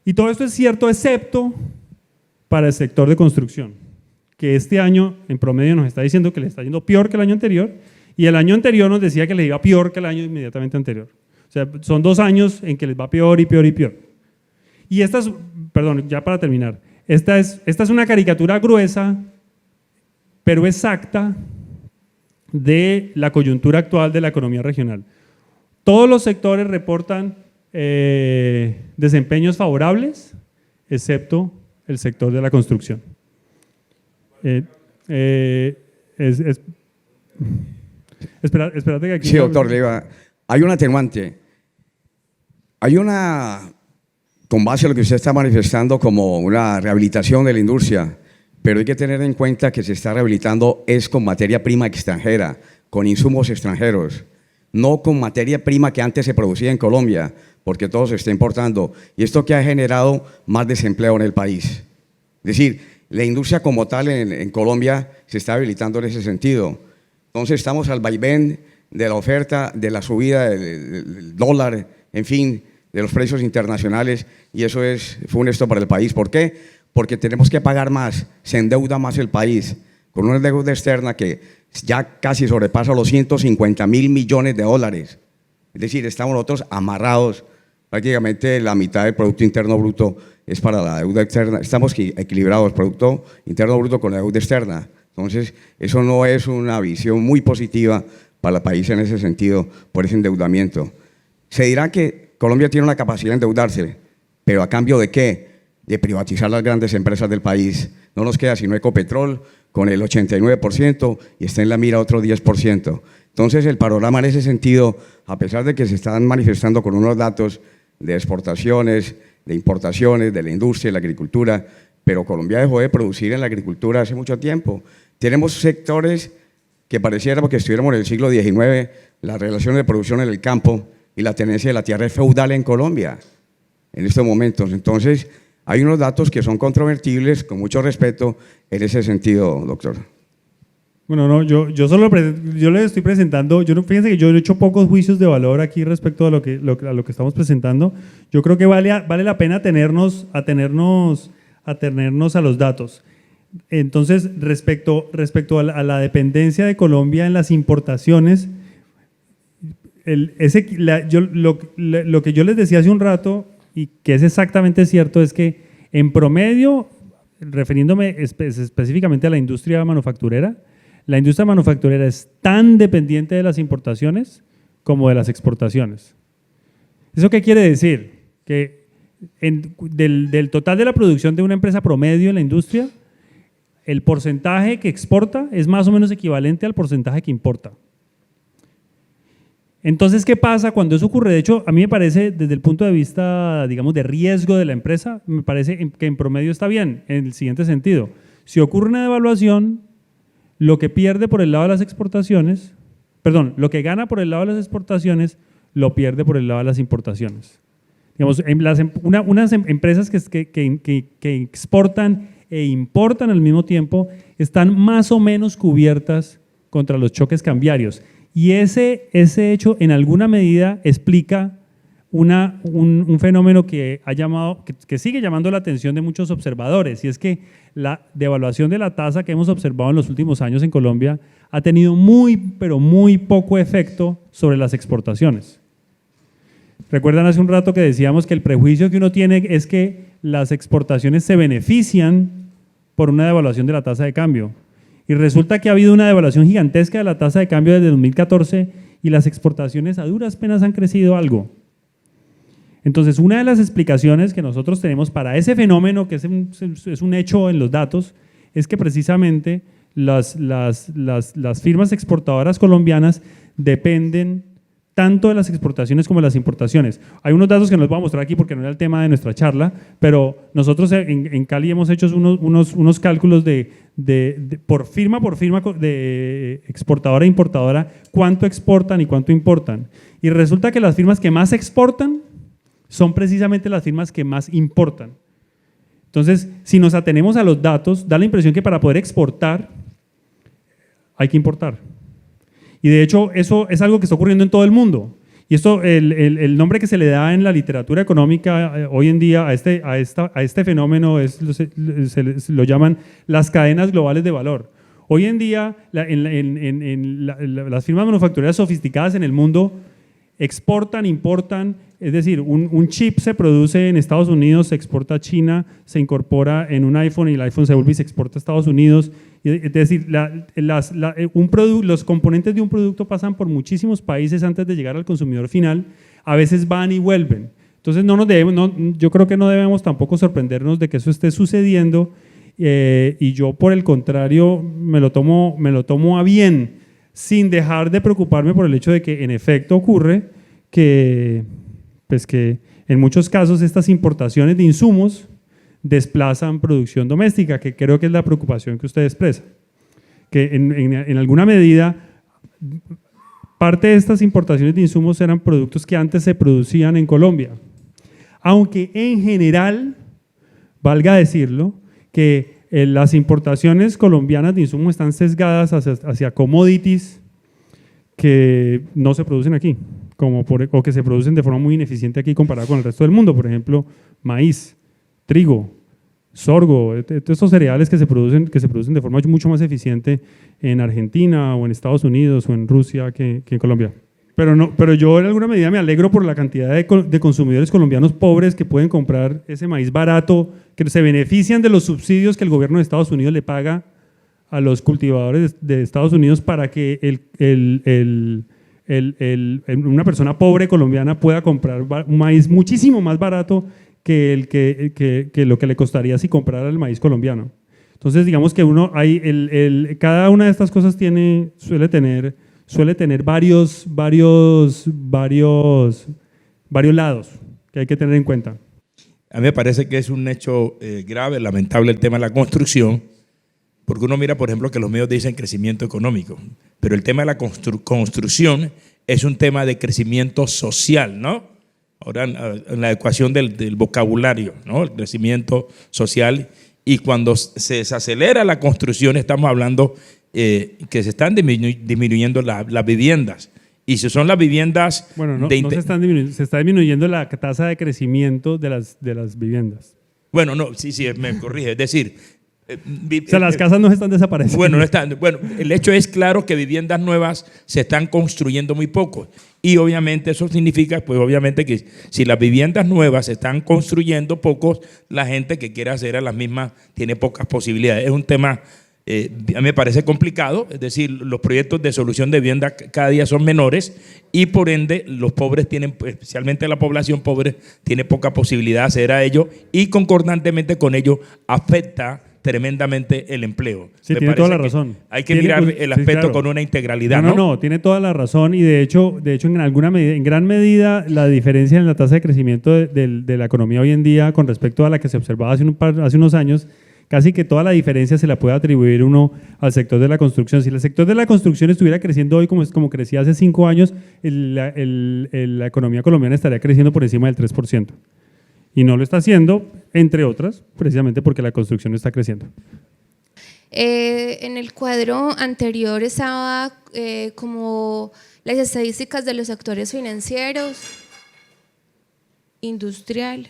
S2: Y todo esto es cierto, excepto para el sector de construcción, que este año en promedio nos está diciendo que le está yendo peor que el año anterior, y el año anterior nos decía que le iba peor que el año inmediatamente anterior. O sea, son 2 años en que les va peor y peor y peor. Y perdón, ya para terminar, esta es una caricatura gruesa, pero exacta, de la coyuntura actual de la economía regional. Todos los sectores reportan desempeños favorables, excepto el sector de la construcción. Espérate que aquí…
S3: Sí, doctor Leiva, hay un atenuante. Hay una con base a lo que usted está manifestando como una rehabilitación de la industria, pero hay que tener en cuenta que se está rehabilitando es con materia prima extranjera, con insumos extranjeros, no con materia prima que antes se producía en Colombia, porque todo se está importando. Y esto que ha generado más desempleo en el país. Es decir, la industria como tal en Colombia se está habilitando en ese sentido. Entonces estamos al vaivén de la oferta, de la subida del dólar, en fin, de los precios internacionales, y eso es funesto para el país. ¿Por qué? Porque tenemos que pagar más, se endeuda más el país, con una deuda externa que ya casi sobrepasa los 150.000 millones de dólares. Es decir, estamos nosotros amarrados, prácticamente la mitad del Producto Interno Bruto es para la deuda externa, estamos equilibrados, Producto Interno Bruto con la deuda externa. Entonces, eso no es una visión muy positiva para el país en ese sentido, por ese endeudamiento. Se dirá que Colombia tiene una capacidad de endeudarse, pero ¿a cambio de qué? De privatizar las grandes empresas del país. No nos queda sino Ecopetrol con el 89% y está en la mira otro 10%. Entonces, el panorama en ese sentido, a pesar de que se están manifestando con unos datos de exportaciones, de importaciones, de la industria, de la agricultura, pero Colombia dejó de producir en la agricultura hace mucho tiempo. Tenemos sectores que pareciera que estuviéramos en el siglo XIX, la relación de producción en el campo y la tenencia de la tierra es feudal en Colombia en estos momentos. Entonces, hay unos datos que son controvertibles, con mucho respeto, en ese sentido, doctor.
S2: Bueno, no, yo le estoy presentando, fíjense que yo he hecho pocos juicios de valor aquí respecto a lo que estamos presentando. Yo creo que vale la pena atenernos a los datos. Entonces, respecto a la dependencia de Colombia en las importaciones, lo que yo les decía hace un rato, y que es exactamente cierto, es que en promedio, refiriéndome específicamente a la industria manufacturera es tan dependiente de las importaciones como de las exportaciones. ¿Eso qué quiere decir? Que del total de la producción de una empresa promedio en la industria, el porcentaje que exporta es más o menos equivalente al porcentaje que importa. Entonces, ¿qué pasa cuando eso ocurre? De hecho, a mí me parece, desde el punto de vista, digamos, de riesgo de la empresa, me parece que en promedio está bien, en el siguiente sentido. Si ocurre una devaluación, lo que pierde por el lado de las exportaciones, lo que gana por el lado de las exportaciones, lo pierde por el lado de las importaciones. Digamos, unas empresas que exportan e importan al mismo tiempo están más o menos cubiertas contra los choques cambiarios. Y ese hecho en alguna medida explica un fenómeno que sigue llamando la atención de muchos observadores, y es que la devaluación de la tasa que hemos observado en los últimos años en Colombia ha tenido pero muy poco efecto sobre las exportaciones. Recuerdan hace un rato que decíamos que el prejuicio que uno tiene es que las exportaciones se benefician por una devaluación de la tasa de cambio. Y resulta que ha habido una devaluación gigantesca de la tasa de cambio desde 2014 y las exportaciones a duras penas han crecido algo. Entonces, una de las explicaciones que nosotros tenemos para ese fenómeno, que es un hecho en los datos, es que precisamente las firmas exportadoras colombianas dependen tanto de las exportaciones como de las importaciones. Hay unos datos que no les voy a mostrar aquí porque no era el tema de nuestra charla, pero nosotros en Cali hemos hecho unos cálculos por firma de exportadora e importadora, cuánto exportan y cuánto importan. Y resulta que las firmas que más exportan son precisamente las firmas que más importan. Entonces, si nos atenemos a los datos, da la impresión que para poder exportar hay que importar. Y de hecho, eso es algo que está ocurriendo en todo el mundo. Y esto, el nombre que se le da en la literatura económica hoy en día a este fenómeno lo llaman las cadenas globales de valor. Hoy en día, las firmas manufactureras sofisticadas en el mundo exportan, importan, es decir, un chip se produce en Estados Unidos, se exporta a China, se incorpora en un iPhone y el iPhone se vuelve y se exporta a Estados Unidos. Es decir, los componentes de un producto pasan por muchísimos países antes de llegar al consumidor final, a veces van y vuelven. Entonces yo creo que no debemos tampoco sorprendernos de que eso esté sucediendo, y yo por el contrario me lo tomo a bien, sin dejar de preocuparme por el hecho de que en efecto ocurre que En muchos casos estas importaciones de insumos desplazan producción doméstica, que creo que es la preocupación que usted expresa. Que en alguna medida parte de estas importaciones de insumos eran productos que antes se producían en Colombia. Aunque en general, valga decirlo, que las importaciones colombianas de insumos están sesgadas hacia commodities que no se producen aquí, o que se producen de forma muy ineficiente aquí comparado con el resto del mundo. Por ejemplo, maíz, trigo, sorgo, estos cereales que se producen de forma mucho más eficiente en Argentina o en Estados Unidos o en Rusia que en Colombia. Pero yo en alguna medida me alegro por la cantidad de consumidores colombianos pobres que pueden comprar ese maíz barato, que se benefician de los subsidios que el gobierno de Estados Unidos le paga a los cultivadores de Estados Unidos para que una persona pobre colombiana pueda comprar un maíz muchísimo más barato que lo que le costaría si comprara el maíz colombiano. Entonces, digamos que cada una de estas cosas suele tener varios lados que hay que tener en cuenta.
S5: A mí me parece que es un hecho grave, lamentable el tema de la construcción, porque uno mira, por ejemplo, que los medios dicen crecimiento económico, pero el tema de la construcción es un tema de crecimiento social, ¿no? Ahora, en la ecuación del vocabulario, ¿no? El crecimiento social, y cuando se desacelera la construcción estamos hablando que se están disminuyendo las viviendas. Y si son las viviendas…
S2: Bueno, no se están disminuyendo, se está disminuyendo la tasa de crecimiento de las viviendas.
S5: Bueno, no, sí, me corrige. Es decir…
S2: o sea, las casas no están desapareciendo.
S5: Bueno, el hecho es claro que viviendas nuevas se están construyendo muy poco. Y obviamente eso significa, pues obviamente que si las viviendas nuevas se están construyendo pocos, la gente que quiere hacer a las mismas tiene pocas posibilidades. Es un tema… a mí me parece complicado, es decir, los proyectos de solución de vivienda cada día son menores y por ende los pobres tienen, especialmente la población pobre, tiene poca posibilidad de acceder a ello y concordantemente con ello afecta tremendamente el empleo.
S2: Sí, tiene toda la razón.
S5: Hay que mirar el aspecto sí, claro, con una integralidad, ¿no?
S2: No, tiene toda la razón y de hecho en gran medida la diferencia en la tasa de crecimiento de la economía hoy en día con respecto a la que se observaba hace unos años, casi que toda la diferencia se la puede atribuir uno al sector de la construcción. Si el sector de la construcción estuviera creciendo hoy como crecía hace 5 años, la economía colombiana estaría creciendo por encima del 3%. Y no lo está haciendo, entre otras, precisamente porque la construcción no está creciendo.
S6: En el cuadro anterior estaba como las estadísticas de los sectores financieros, industrial,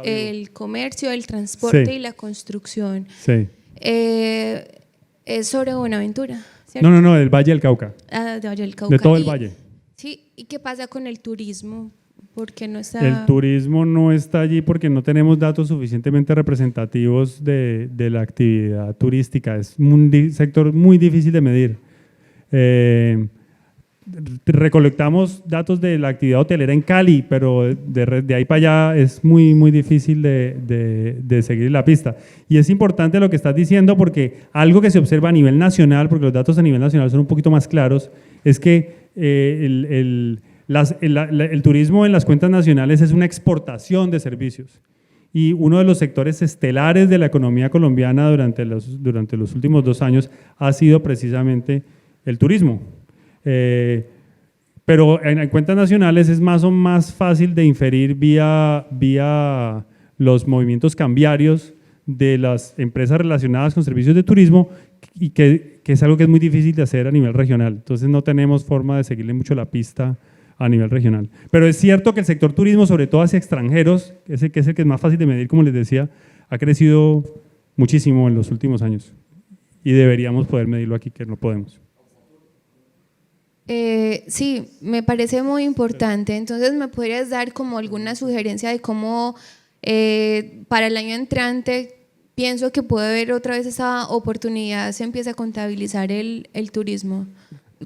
S6: el comercio, el transporte y la construcción.
S2: Sí.
S6: Es sobre Buenaventura, ¿cierto?
S2: No, del Valle del Cauca.
S6: Ah, de Valle del Cauca.
S2: De todo el valle.
S6: Sí, ¿y qué pasa con el turismo? ¿Por qué no está?
S2: El turismo no está allí porque no tenemos datos suficientemente representativos de la actividad turística. Es un sector muy difícil de medir. Recolectamos datos de la actividad hotelera en Cali, pero de ahí para allá es muy, muy difícil de seguir la pista. Y es importante lo que estás diciendo porque algo que se observa a nivel nacional, porque los datos a nivel nacional son un poquito más claros, es que el turismo en las cuentas nacionales es una exportación de servicios y uno de los sectores estelares de la economía colombiana durante los últimos 2 años ha sido precisamente el turismo. Pero en cuentas nacionales es más fácil de inferir vía los movimientos cambiarios de las empresas relacionadas con servicios de turismo y que es algo que es muy difícil de hacer a nivel regional. Entonces no tenemos forma de seguirle mucho la pista a nivel regional. Pero es cierto que el sector turismo, sobre todo hacia extranjeros, que es el que es más fácil de medir, como les decía, ha crecido muchísimo en los últimos años y deberíamos poder medirlo aquí, que no podemos.
S6: Sí, me parece muy importante. Entonces, ¿me podrías dar como alguna sugerencia de cómo para el año entrante pienso que puede haber otra vez esa oportunidad, se empieza a contabilizar el turismo?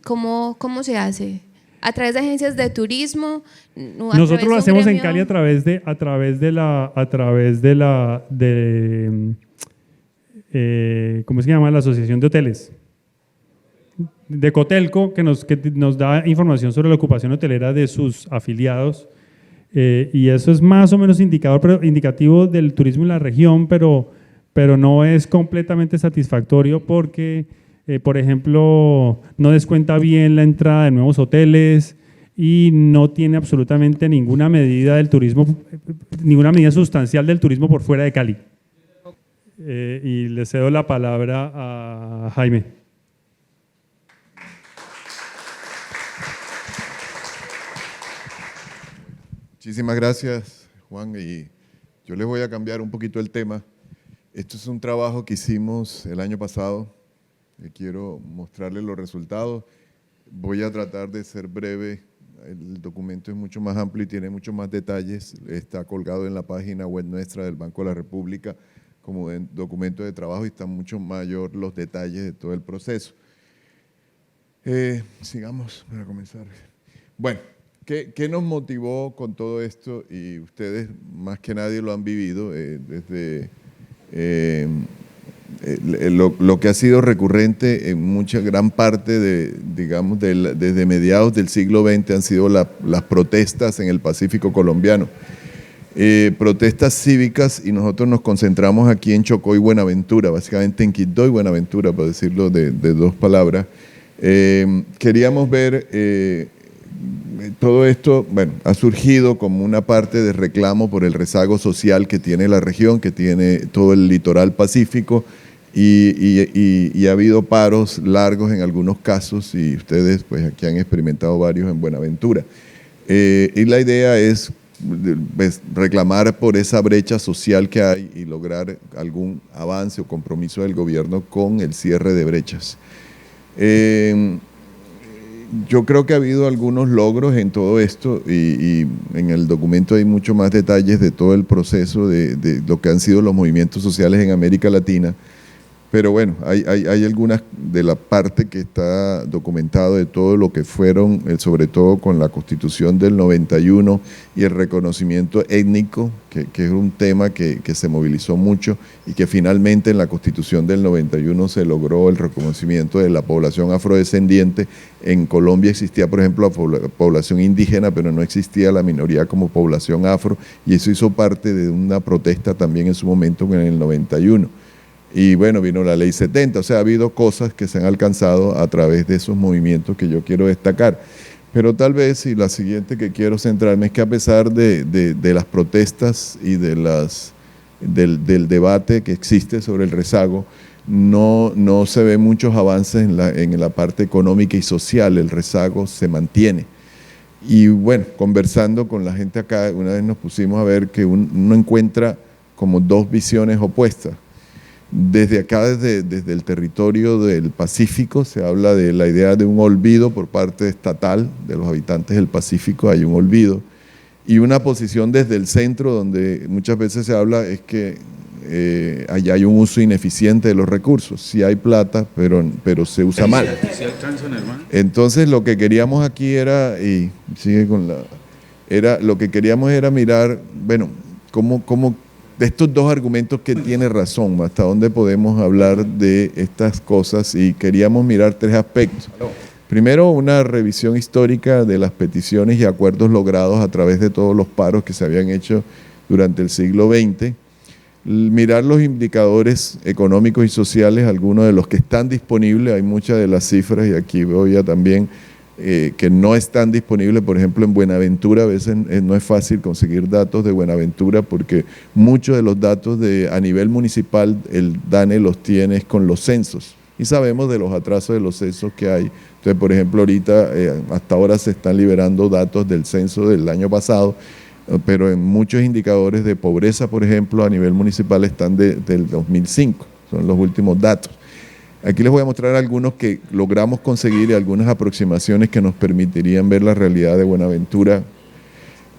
S6: ¿Cómo se hace? ¿A través de agencias de turismo?
S2: Nosotros lo hacemos en Cali a través de ¿cómo se llama? La Asociación de Hoteles. De Cotelco, que nos da información sobre la ocupación hotelera de sus afiliados. Y eso es más o menos indicativo del turismo en la región, pero no es completamente satisfactorio porque, por ejemplo, no descuenta bien la entrada de nuevos hoteles y no tiene absolutamente ninguna medida del turismo, ninguna medida sustancial del turismo por fuera de Cali. Y le cedo la palabra a Jaime.
S7: Muchísimas gracias, Juan. Y yo les voy a cambiar un poquito el tema. Esto es un trabajo que hicimos el año pasado. Quiero mostrarles los resultados. Voy a tratar de ser breve. El documento es mucho más amplio y tiene muchos más detalles. Está colgado en la página web nuestra del Banco de la República como documento de trabajo y están mucho mayor los detalles de todo el proceso. Sigamos para comenzar. Bueno, ¿qué nos motivó con todo esto? Y ustedes más que nadie lo han vivido desde lo que ha sido recurrente en gran parte desde mediados del siglo XX han sido las protestas en el Pacífico colombiano. Protestas cívicas, y nosotros nos concentramos aquí en Chocó y Buenaventura, básicamente en Quibdó y Buenaventura, para decirlo de dos palabras. Queríamos ver todo esto, bueno, ha surgido como una parte de reclamo por el rezago social que tiene la región, que tiene todo el litoral pacífico, y ha habido paros largos en algunos casos, y ustedes pues aquí han experimentado varios en Buenaventura. Y la idea es reclamar por esa brecha social que hay y lograr algún avance o compromiso del gobierno con el cierre de brechas. Yo creo que ha habido algunos logros en todo esto y en el documento hay mucho más detalles de todo el proceso de lo que han sido los movimientos sociales en América Latina. Pero bueno, hay algunas de la parte que está documentado de todo lo que fueron, sobre todo con la Constitución del 91 y el reconocimiento étnico, que es un tema que se movilizó mucho y que finalmente en la Constitución del 91 se logró el reconocimiento de la población afrodescendiente. En Colombia existía, por ejemplo, la población indígena, pero no existía la minoría como población afro, y eso hizo parte de una protesta también en su momento en el 91. Y bueno, vino la ley 70, o sea, ha habido cosas que se han alcanzado a través de esos movimientos que yo quiero destacar. Pero tal vez, y la siguiente que quiero centrarme, es que a pesar de las protestas y del debate que existe sobre el rezago, no se ven muchos avances en la parte económica y social. El rezago se mantiene. Y bueno, conversando con la gente acá, una vez nos pusimos a ver que uno encuentra como dos visiones opuestas. Desde acá, desde el territorio del Pacífico, se habla de la idea de un olvido por parte estatal de los habitantes del Pacífico, hay un olvido, y una posición desde el centro donde muchas veces se habla es que allá hay un uso ineficiente de los recursos. Sí hay plata, pero se usa mal. Entonces lo que queríamos aquí era, lo que queríamos era mirar, bueno, cómo de estos dos argumentos que tiene razón, hasta dónde podemos hablar de estas cosas, y queríamos mirar tres aspectos. Primero, una revisión histórica de las peticiones y acuerdos logrados a través de todos los paros que se habían hecho durante el siglo XX, mirar los indicadores económicos y sociales, algunos de los que están disponibles, hay muchas de las cifras, y aquí veo ya también que no están disponibles. Por ejemplo, en Buenaventura a veces no es fácil conseguir datos de Buenaventura porque muchos de los datos a nivel municipal el DANE los tiene con los censos y sabemos de los atrasos de los censos que hay. Entonces, por ejemplo, ahorita hasta ahora se están liberando datos del censo del año pasado, pero en muchos indicadores de pobreza, por ejemplo, a nivel municipal están del 2005, son los últimos datos. Aquí les voy a mostrar algunos que logramos conseguir y algunas aproximaciones que nos permitirían ver la realidad de Buenaventura.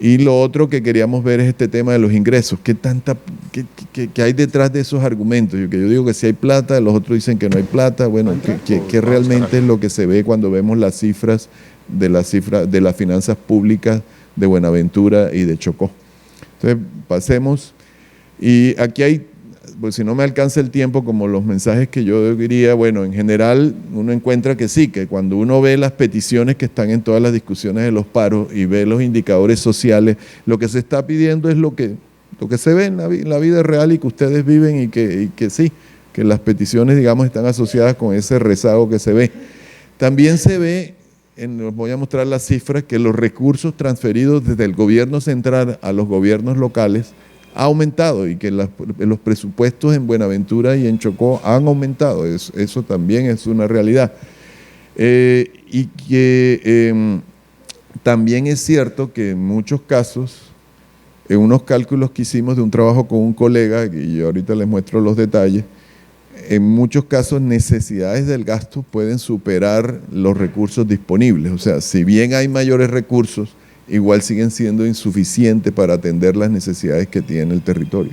S7: Y lo otro que queríamos ver es este tema de los ingresos. ¿Qué hay detrás de esos argumentos? Yo digo que si hay plata, los otros dicen que no hay plata. Bueno, ¿qué realmente es lo que se ve cuando vemos las cifras de las finanzas públicas de Buenaventura y de Chocó? Entonces, pasemos. Y aquí hay pues si no me alcanza el tiempo, como los mensajes que yo diría, bueno, en general uno encuentra que sí, que cuando uno ve las peticiones que están en todas las discusiones de los paros y ve los indicadores sociales, lo que se está pidiendo es lo que se ve en la vida real y que ustedes viven y que sí, que las peticiones, digamos, están asociadas con ese rezago que se ve. También se ve, les voy a mostrar las cifras, que los recursos transferidos desde el gobierno central a los gobiernos locales ha aumentado y que los presupuestos en Buenaventura y en Chocó han aumentado. Eso también es una realidad. Y que también es cierto que en muchos casos, en unos cálculos que hicimos de un trabajo con un colega, y yo ahorita les muestro los detalles, en muchos casos necesidades del gasto pueden superar los recursos disponibles. O sea, si bien hay mayores recursos, igual siguen siendo insuficientes para atender las necesidades que tiene el territorio.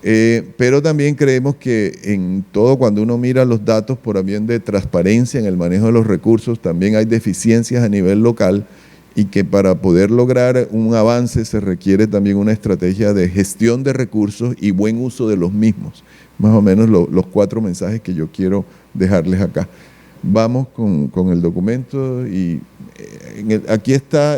S7: Pero también creemos que en todo, cuando uno mira los datos por bien de transparencia en el manejo de los recursos, también hay deficiencias a nivel local y que para poder lograr un avance se requiere también una estrategia de gestión de recursos y buen uso de los mismos. Más o menos los 4 mensajes que yo quiero dejarles acá. Vamos con el documento y aquí está,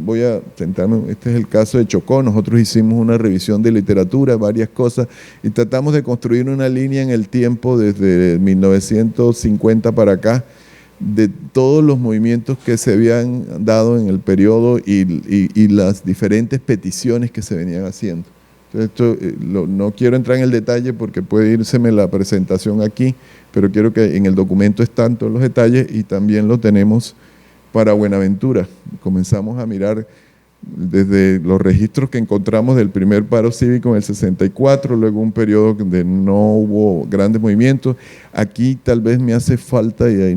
S7: voy a sentarme, este es el caso de Chocó. Nosotros hicimos una revisión de literatura, varias cosas, y tratamos de construir una línea en el tiempo desde 1950 para acá, de todos los movimientos que se habían dado en el periodo y las diferentes peticiones que se venían haciendo. Entonces, no quiero entrar en el detalle porque puede írseme la presentación aquí, pero quiero que en el documento están todos los detalles y también lo tenemos para Buenaventura. Comenzamos a mirar desde los registros que encontramos del primer paro cívico en el 64, luego un periodo donde no hubo grandes movimientos. Aquí tal vez me hace falta, y ahí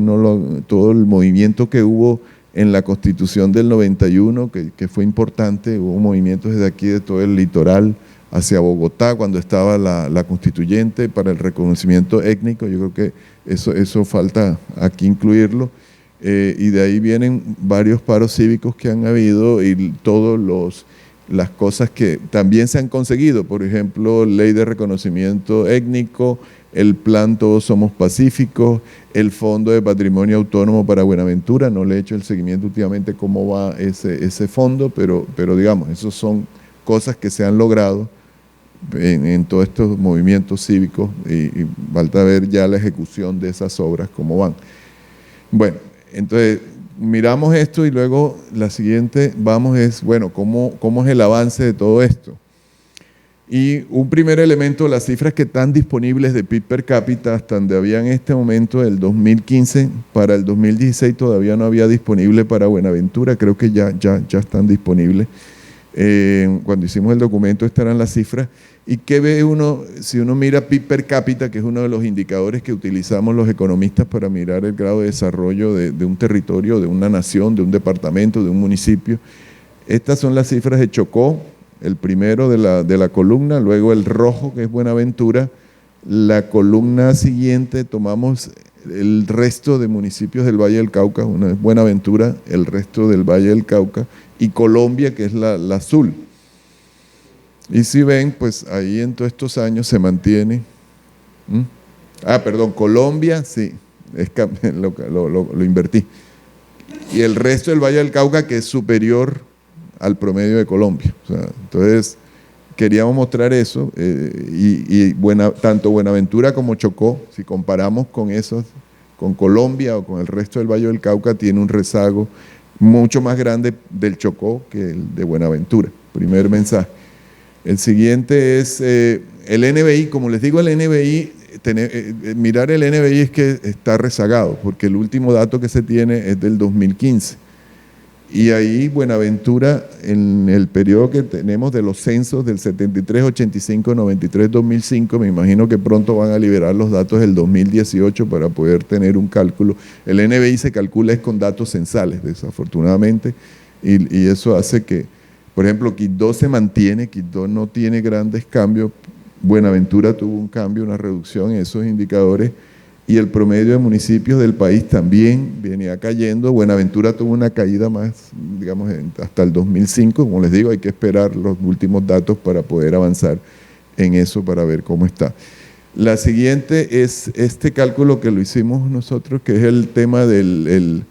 S7: todo el movimiento que hubo en la Constitución del 91, que fue importante, hubo movimientos desde aquí, de todo el litoral, hacia Bogotá, cuando estaba la constituyente para el reconocimiento étnico. Yo creo que eso falta aquí incluirlo. Y de ahí vienen varios paros cívicos que han habido y todas las cosas que también se han conseguido. Por ejemplo, ley de reconocimiento étnico, el plan Todos Somos Pacíficos, el Fondo de Patrimonio Autónomo para Buenaventura. No le he hecho el seguimiento últimamente cómo va ese fondo, pero digamos, esas son cosas que se han logrado en todos estos movimientos cívicos y falta ver ya la ejecución de esas obras, cómo van. Bueno, entonces miramos esto y luego la siguiente bueno, ¿cómo es el avance de todo esto? Y un primer elemento, las cifras que están disponibles de PIB per cápita hasta donde había en este momento el 2015, para el 2016 todavía no había disponible para Buenaventura, creo que ya están disponibles. Cuando hicimos el documento estarán las cifras. ¿Y qué ve uno? Si uno mira PIB per cápita, que es uno de los indicadores que utilizamos los economistas para mirar el grado de desarrollo de un territorio, de una nación, de un departamento, de un municipio. Estas son las cifras de Chocó, el primero de la columna, luego el rojo, que es Buenaventura. La columna siguiente tomamos el resto de municipios del Valle del Cauca, una es Buenaventura, el resto del Valle del Cauca, y Colombia, que es la azul. Y si ven, pues ahí en todos estos años se mantiene. Colombia, sí, lo invertí. Y el resto del Valle del Cauca, que es superior al promedio de Colombia. O sea, entonces, queríamos mostrar eso, tanto Buenaventura como Chocó, si comparamos con esos, con Colombia o con el resto del Valle del Cauca, tiene un rezago mucho más grande del Chocó que el de Buenaventura. Primer mensaje. El siguiente es el NBI. Como les digo, el NBI, mirar el NBI es que está rezagado, porque el último dato que se tiene es del 2015. Y ahí Buenaventura, en el periodo que tenemos de los censos del 73, 85, 93, 2005, me imagino que pronto van a liberar los datos del 2018 para poder tener un cálculo. El NBI se calcula es con datos censales, desafortunadamente, y eso hace que, por ejemplo, Quibdó se mantiene, Quibdó no tiene grandes cambios, Buenaventura tuvo un cambio, una reducción en esos indicadores, y el promedio de municipios del país también venía cayendo. Buenaventura tuvo una caída más, digamos, hasta el 2005, como les digo, hay que esperar los últimos datos para poder avanzar. en eso para ver cómo está. La siguiente es este cálculo que lo hicimos nosotros, que es el tema de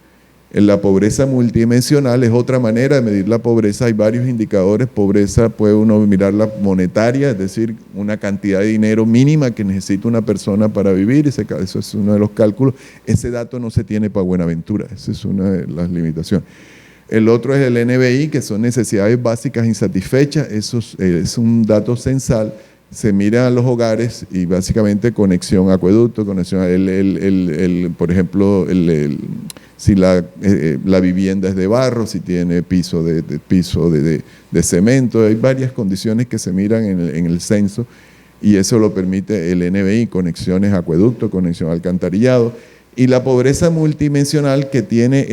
S7: la pobreza multidimensional. Es otra manera de medir la pobreza. Hay varios indicadores. Pobreza puede uno mirar la monetaria, es decir, una cantidad de dinero mínima que necesita una persona para vivir. Eso es uno de los cálculos. Ese dato no se tiene para Buenaventura. Esa es una de las limitaciones. El otro es el NBI, que son necesidades básicas insatisfechas. Eso es un dato censal. Se mira a los hogares y básicamente conexión a acueducto, conexión por ejemplo, si la vivienda es de barro, si tiene piso de cemento. Hay varias condiciones que se miran en el censo y eso lo permite el NBI, conexiones a acueducto, conexión a alcantarillado. Y la pobreza multidimensional que tiene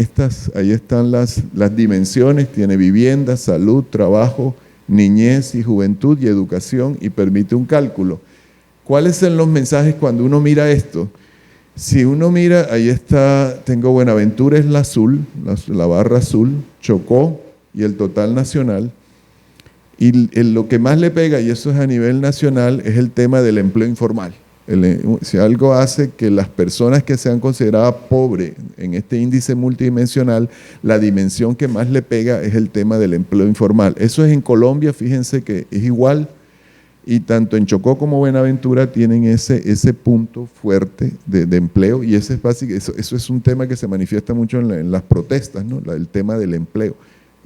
S7: ahí están las dimensiones, tiene vivienda, salud, trabajo, niñez y juventud y educación, y permite un cálculo. ¿Cuáles son los mensajes cuando uno mira esto? Si uno mira, ahí está, tengo Buenaventura, es la azul, la barra azul, Chocó y el total nacional. Y lo que más le pega, y eso es a nivel nacional, es el tema del empleo informal. Si algo hace que las personas que sean consideradas pobres en este índice multidimensional, la dimensión que más le pega es el tema del empleo informal. Eso es en Colombia, fíjense que es igual, y tanto en Chocó como Buenaventura tienen ese punto fuerte de empleo, y ese es básico, eso es un tema que se manifiesta mucho en las protestas, ¿no? El tema del empleo,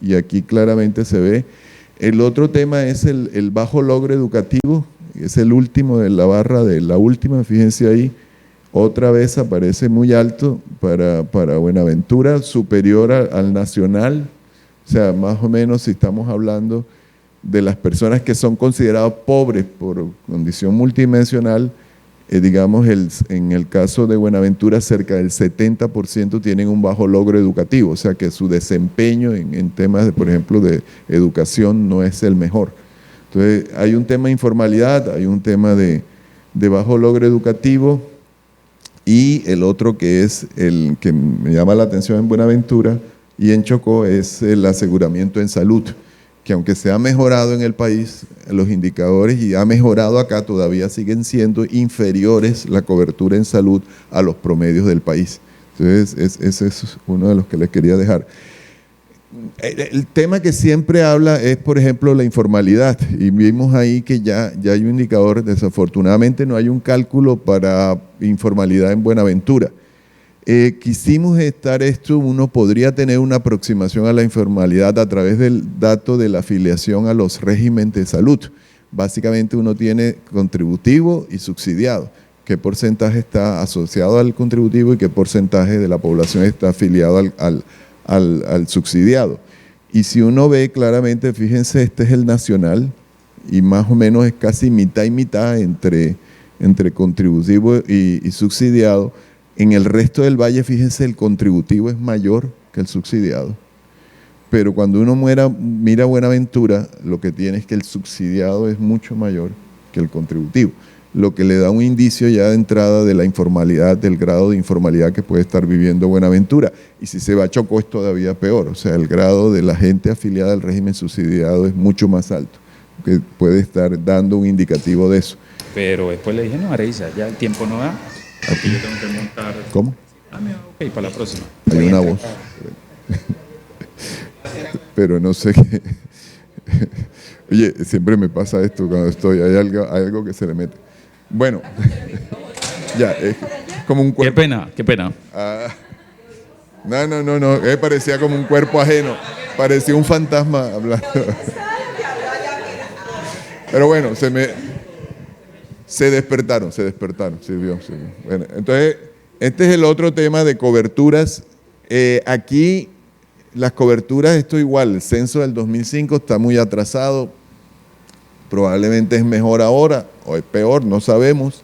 S7: y aquí claramente se ve. El otro tema es el bajo logro educativo. Es el último de la barra de la última, fíjense ahí, otra vez aparece muy alto para Buenaventura, superior al nacional, o sea, más o menos si estamos hablando de las personas que son consideradas pobres por condición multidimensional, digamos, en el caso de Buenaventura, cerca del 70% tienen un bajo logro educativo, o sea que su desempeño en temas, por ejemplo, de educación no es el mejor. Entonces, hay un tema de informalidad, hay un tema de bajo logro educativo, y el otro que es el que me llama la atención en Buenaventura y en Chocó es el aseguramiento en salud, que aunque se ha mejorado en el país, los indicadores, y ha mejorado acá, todavía siguen siendo inferiores la cobertura en salud a los promedios del país. Entonces, ese es uno de los que les quería dejar. El tema que siempre habla es, por ejemplo, la informalidad, y vimos ahí que ya hay un indicador. Desafortunadamente no hay un cálculo para informalidad en Buenaventura. Quisimos estar esto, uno podría tener una aproximación a la informalidad a través del dato de la afiliación a los regímenes de salud. Básicamente uno tiene contributivo y subsidiado. ¿Qué porcentaje está asociado al contributivo y qué porcentaje de la población está afiliado al subsidiado? Y si uno ve claramente, fíjense, este es el nacional y más o menos es casi mitad y mitad entre contributivo y subsidiado. En el resto del valle, fíjense, el contributivo es mayor que el subsidiado. Pero cuando uno mira Buenaventura, lo que tiene es que el subsidiado es mucho mayor que el contributivo, lo que le da un indicio ya de entrada de la informalidad, del grado de informalidad que puede estar viviendo Buenaventura. Y si se va a Chocó es todavía peor, o sea, el grado de la gente afiliada al régimen subsidiado es mucho más alto, que puede estar dando un indicativo de eso.
S1: Pero después le dije, no, Areisa, ya el tiempo no da, aquí yo tengo que montar.
S7: ¿Cómo?
S1: Ok, para la próxima.
S7: Hay una voz. Pero no sé qué. Oye, siempre me pasa esto cuando hay algo que se le mete. Bueno, ya, es como un cuerpo.
S1: Qué pena.
S7: No, parecía como un cuerpo ajeno, parecía un fantasma hablando. Pero bueno, se despertaron, sirvió. Bueno, entonces, este es el otro tema de coberturas. Aquí, las coberturas, esto igual, el censo del 2005 está muy atrasado, probablemente es mejor ahora o es peor, no sabemos.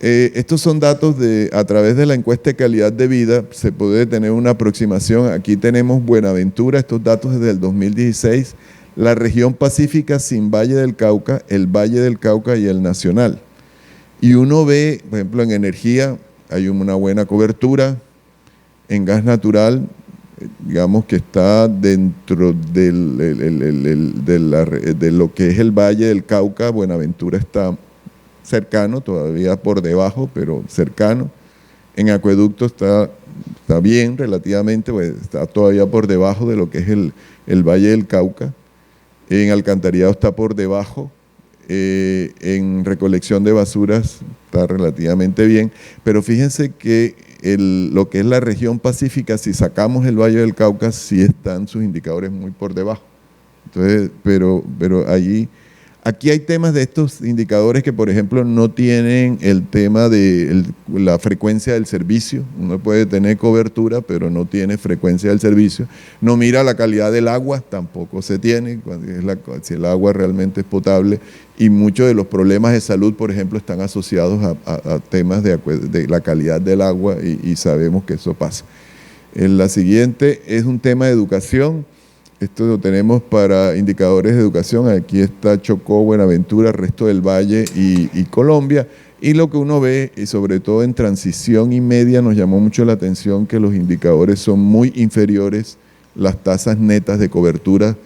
S7: Estos son datos a través de la encuesta de calidad de vida, se puede tener una aproximación. Aquí tenemos Buenaventura, estos datos desde el 2016, la región pacífica sin Valle del Cauca, el Valle del Cauca y el Nacional. Y uno ve, por ejemplo, en energía hay una buena cobertura, en gas natural digamos que está dentro de lo que es el Valle del Cauca. Buenaventura está cercano, todavía por debajo, pero cercano. En acueducto está bien relativamente, pues está todavía por debajo de lo que es el Valle del Cauca. En alcantarillado está por debajo. En recolección de basuras está relativamente bien, pero fíjense que lo que es la región pacífica, si sacamos el Valle del Cauca, sí están sus indicadores muy por debajo. Entonces, pero aquí hay temas de estos indicadores que, por ejemplo, no tienen el tema de la frecuencia del servicio. Uno puede tener cobertura, pero no tiene frecuencia del servicio. No mira la calidad del agua, tampoco se tiene, si el agua realmente es potable. Y muchos de los problemas de salud, por ejemplo, están asociados a temas de la calidad del agua y sabemos que eso pasa. La siguiente es un tema de educación. Esto lo tenemos para indicadores de educación. Aquí está Chocó, Buenaventura, resto del Valle y Colombia. Y lo que uno ve, y sobre todo en transición y media, nos llamó mucho la atención que los indicadores son muy inferiores, las tasas netas de cobertura,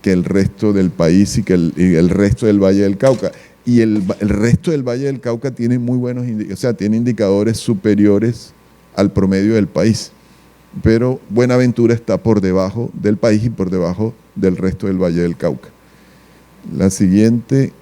S7: que el resto del país y que el resto del Valle del Cauca. Y el resto del Valle del Cauca tiene muy buenos indicadores, o sea, tiene indicadores superiores al promedio del país. Pero Buenaventura está por debajo del país y por debajo del resto del Valle del Cauca. La siguiente,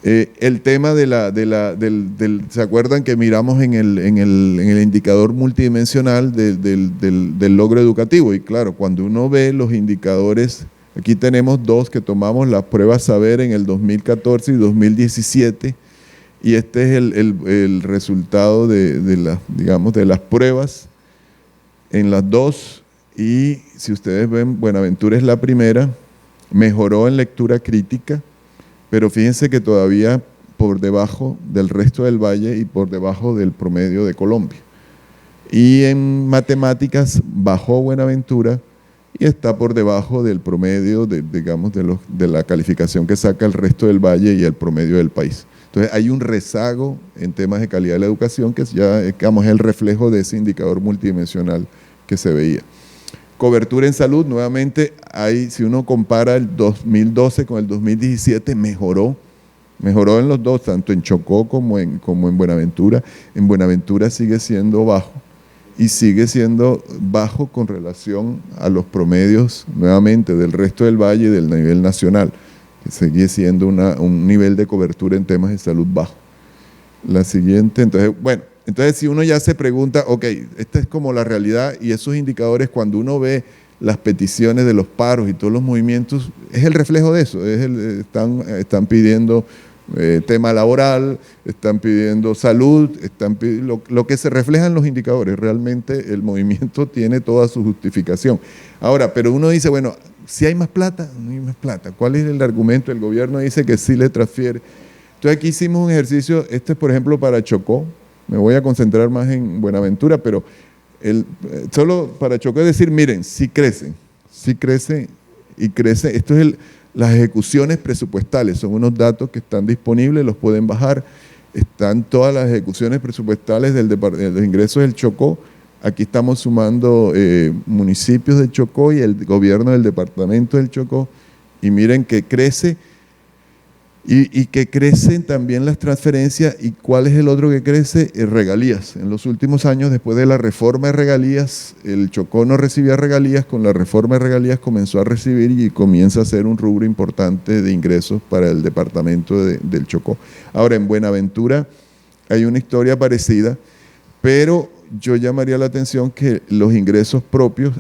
S7: el tema ¿se acuerdan que miramos en el indicador multidimensional del logro educativo? Y claro, cuando uno ve los indicadores, aquí tenemos dos que tomamos las pruebas Saber en el 2014 y 2017, y este es el resultado de las pruebas en las dos. Y si ustedes ven, Buenaventura es la primera, mejoró en lectura crítica, pero fíjense que todavía por debajo del resto del valle y por debajo del promedio de Colombia. Y en matemáticas bajó Buenaventura y está por debajo del promedio de la calificación que saca el resto del valle y el promedio del país. Entonces hay un rezago en temas de calidad de la educación que ya es el reflejo de ese indicador multidimensional que se veía. Cobertura en salud, nuevamente, si uno compara el 2012 con el 2017, mejoró en los dos, tanto en Chocó como en Buenaventura. En Buenaventura sigue siendo bajo y sigue siendo bajo con relación a los promedios, nuevamente, del resto del valle y del nivel nacional, que sigue siendo un nivel de cobertura en temas de salud bajo. La siguiente, entonces si uno ya se pregunta, ok, esta es como la realidad, y esos indicadores, cuando uno ve las peticiones de los paros y todos los movimientos, es el reflejo de eso. Están pidiendo tema laboral, están pidiendo salud, lo que se refleja en los indicadores. Realmente el movimiento tiene toda su justificación. Ahora, pero uno dice, bueno, si hay más plata, no hay más plata. ¿Cuál es el argumento? El gobierno dice que sí le transfiere. Entonces aquí hicimos un ejercicio, este es por ejemplo para Chocó, me voy a concentrar más en Buenaventura, pero solo para Chocó es decir, miren, sí crece y crece. Esto es las ejecuciones presupuestales, son unos datos que están disponibles, los pueden bajar, están todas las ejecuciones presupuestales de los ingresos del Chocó. Aquí estamos sumando municipios de Chocó y el gobierno del departamento del Chocó, y miren que crece y que crecen también las transferencias. ¿Y cuál es el otro que crece? Regalías. En los últimos años, después de la reforma de regalías, el Chocó no recibía regalías, con la reforma de regalías comenzó a recibir y comienza a ser un rubro importante de ingresos para el departamento del Chocó. Ahora, en Buenaventura hay una historia parecida, pero yo llamaría la atención que los ingresos propios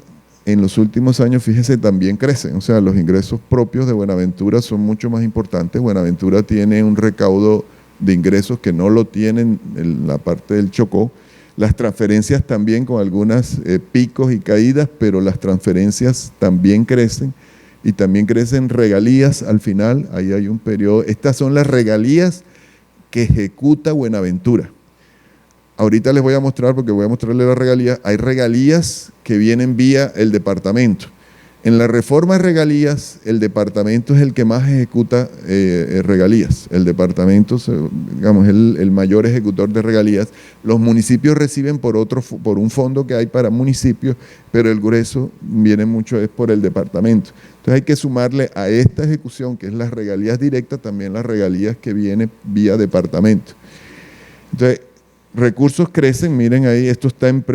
S7: en los últimos años, fíjese, también crecen. O sea, los ingresos propios de Buenaventura son mucho más importantes. Buenaventura tiene un recaudo de ingresos que no lo tienen en la parte del Chocó. Las transferencias también, con algunas picos y caídas, pero las transferencias también crecen, y también crecen regalías al final. Ahí hay un periodo. Estas son las regalías que ejecuta Buenaventura. Ahorita les voy a mostrar, porque voy a mostrarles las regalías. Hay regalías que vienen vía el departamento. En la reforma de regalías, el departamento es el que más ejecuta regalías. El departamento, digamos, es el mayor ejecutor de regalías. Los municipios reciben por un fondo que hay para municipios, pero el grueso viene mucho es por el departamento. Entonces hay que sumarle a esta ejecución, que es las regalías directas, también las regalías que vienen vía departamento. Entonces, recursos crecen, miren ahí, esto está en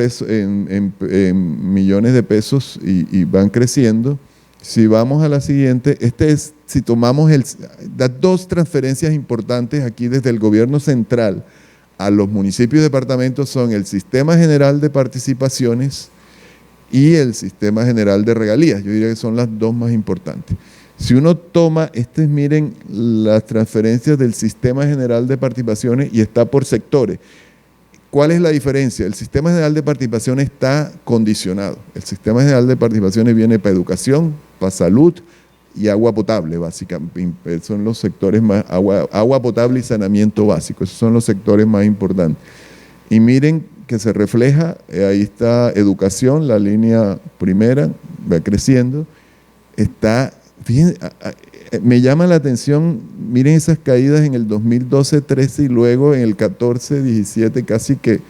S7: millones de pesos y van creciendo. Si vamos a la siguiente, si tomamos las dos transferencias importantes aquí desde el gobierno central a los municipios y departamentos son el Sistema General de Participaciones y el Sistema General de Regalías. Yo diría que son las dos más importantes. Si uno toma, miren las transferencias del Sistema General de Participaciones y está por sectores. ¿Cuál es la diferencia? El Sistema General de Participación está condicionado. El Sistema General de Participaciones viene para educación, para salud y agua potable, básicamente. Son los sectores más, agua potable y saneamiento básico. Esos son los sectores más importantes. Y miren que se refleja, ahí está educación, la línea primera, va creciendo. Fíjense, me llama la atención, miren esas caídas en el 2012, 13 y luego en el 14, 17 casi que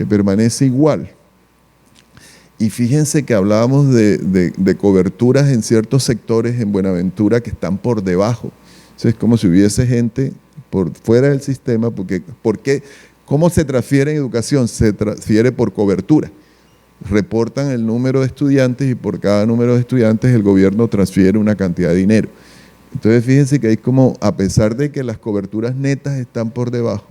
S7: permanece igual. Y fíjense que hablábamos de coberturas en ciertos sectores en Buenaventura que están por debajo. Entonces, es como si hubiese gente por fuera del sistema, porque ¿cómo se transfiere en educación? Se transfiere por cobertura. Reportan el número de estudiantes y por cada número de estudiantes el gobierno transfiere una cantidad de dinero. Entonces fíjense que hay como, a pesar de que las coberturas netas están por debajo,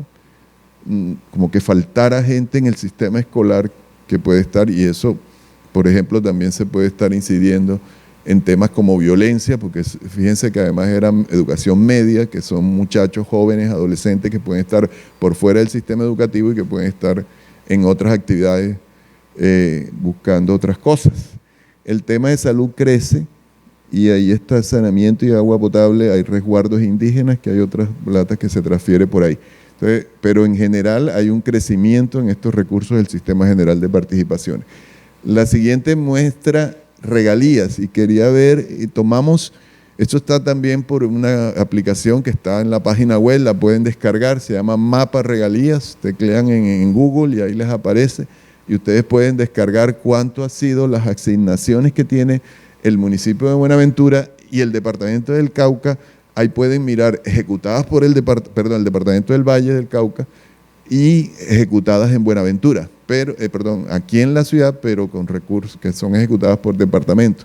S7: como que faltara gente en el sistema escolar que puede estar, y eso, por ejemplo, también se puede estar incidiendo en temas como violencia, porque fíjense que además era educación media, que son muchachos jóvenes, adolescentes que pueden estar por fuera del sistema educativo y que pueden estar en otras actividades buscando otras cosas. El tema de salud crece y ahí está saneamiento y agua potable, hay resguardos indígenas, que hay otras platas que se transfiere por ahí. Entonces, pero en general hay un crecimiento en estos recursos del Sistema General de Participaciones. La siguiente muestra regalías y quería ver, y tomamos, esto está también por una aplicación que está en la página web, la pueden descargar, se llama Mapa Regalías, teclean en Google y ahí les aparece y ustedes pueden descargar cuánto han sido las asignaciones que tiene el municipio de Buenaventura y el departamento del Cauca. Ahí pueden mirar ejecutadas por el departamento del Valle del Cauca y ejecutadas en Buenaventura, aquí en la ciudad, pero con recursos que son ejecutadas por departamento.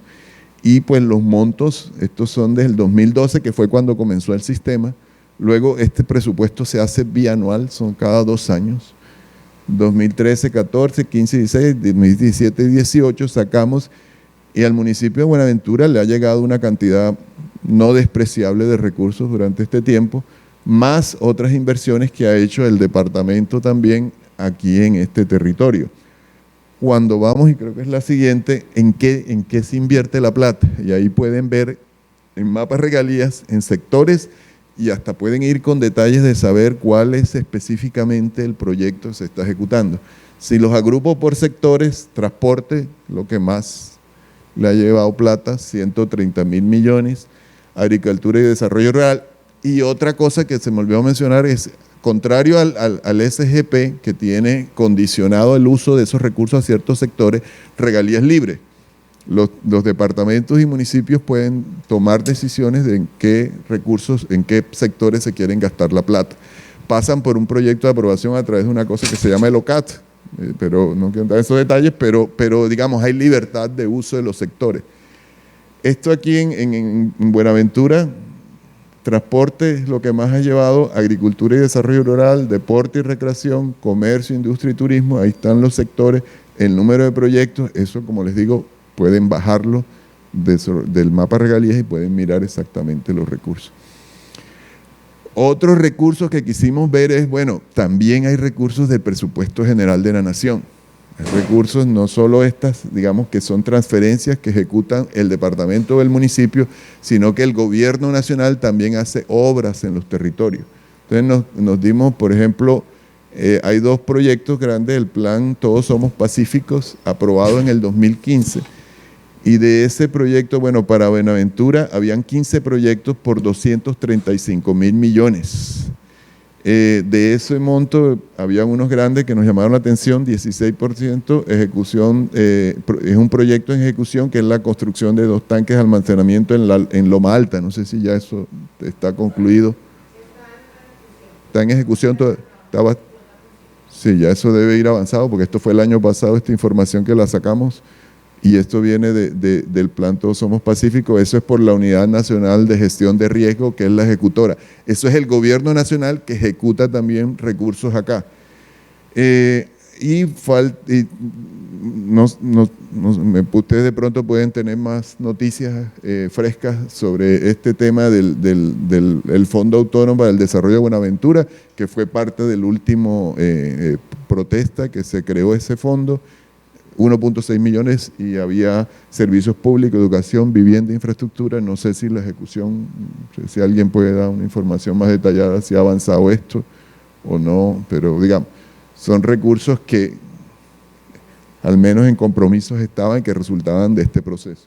S7: Y pues los montos, estos son desde el 2012, que fue cuando comenzó el sistema. Luego este presupuesto se hace bianual, son cada 2 años. 2013, 14, 15, 16, 2017 y 18 sacamos, y al municipio de Buenaventura le ha llegado una cantidad no despreciable de recursos durante este tiempo, más otras inversiones que ha hecho el departamento también aquí en este territorio. Cuando vamos, y creo que es la siguiente, ¿en qué se invierte la plata? Y ahí pueden ver en mapas regalías, en sectores, y hasta pueden ir con detalles de saber cuál es específicamente el proyecto que se está ejecutando. Si los agrupo por sectores, transporte, lo que más le ha llevado plata, 130.000 millones, agricultura y desarrollo rural. Y otra cosa que se me olvidó mencionar es, contrario al SGP, que tiene condicionado el uso de esos recursos a ciertos sectores, regalías libres. Los departamentos y municipios pueden tomar decisiones de en qué recursos, en qué sectores se quieren gastar la plata. Pasan por un proyecto de aprobación a través de una cosa que se llama el OCAT, pero no quiero entrar en esos detalles, pero digamos hay libertad de uso de los sectores. Esto aquí en Buenaventura, transporte es lo que más ha llevado, agricultura y desarrollo rural, deporte y recreación, comercio, industria y turismo, ahí están los sectores, el número de proyectos, eso como les digo, pueden bajarlo del mapa regalías y pueden mirar exactamente los recursos. Otros recursos que quisimos ver es, bueno, también hay recursos del presupuesto general de la nación. Hay recursos, no solo estas, digamos que son transferencias que ejecutan el departamento o el municipio, sino que el gobierno nacional también hace obras en los territorios. Entonces nos dimos, por ejemplo, hay 2 proyectos grandes, el plan Todos Somos Pacíficos, aprobado en el 2015, Y de ese proyecto, bueno, para Buenaventura habían 15 proyectos por 235.000 millones. De ese monto había unos grandes que nos llamaron la atención, 16% ejecución, es un proyecto en ejecución que es la construcción de 2 tanques de almacenamiento en Loma Alta. No sé si ya eso está concluido. Está en ejecución, sí, ya eso debe ir avanzado porque esto fue el año pasado, esta información que la sacamos. Y esto viene del plan Todos Somos Pacífico. Eso es por la Unidad Nacional de Gestión de Riesgo, que es la ejecutora. Eso es el gobierno nacional que ejecuta también recursos acá. Ustedes de pronto pueden tener más noticias frescas sobre este tema del Fondo Autónomo para el Desarrollo de Buenaventura, que fue parte del último protesta que se creó ese fondo. 1.6 millones y había servicios públicos, educación, vivienda, infraestructura. No sé si la ejecución, si alguien puede dar una información más detallada, si ha avanzado esto o no, pero digamos, son recursos que al menos en compromisos estaban y que resultaban de este proceso.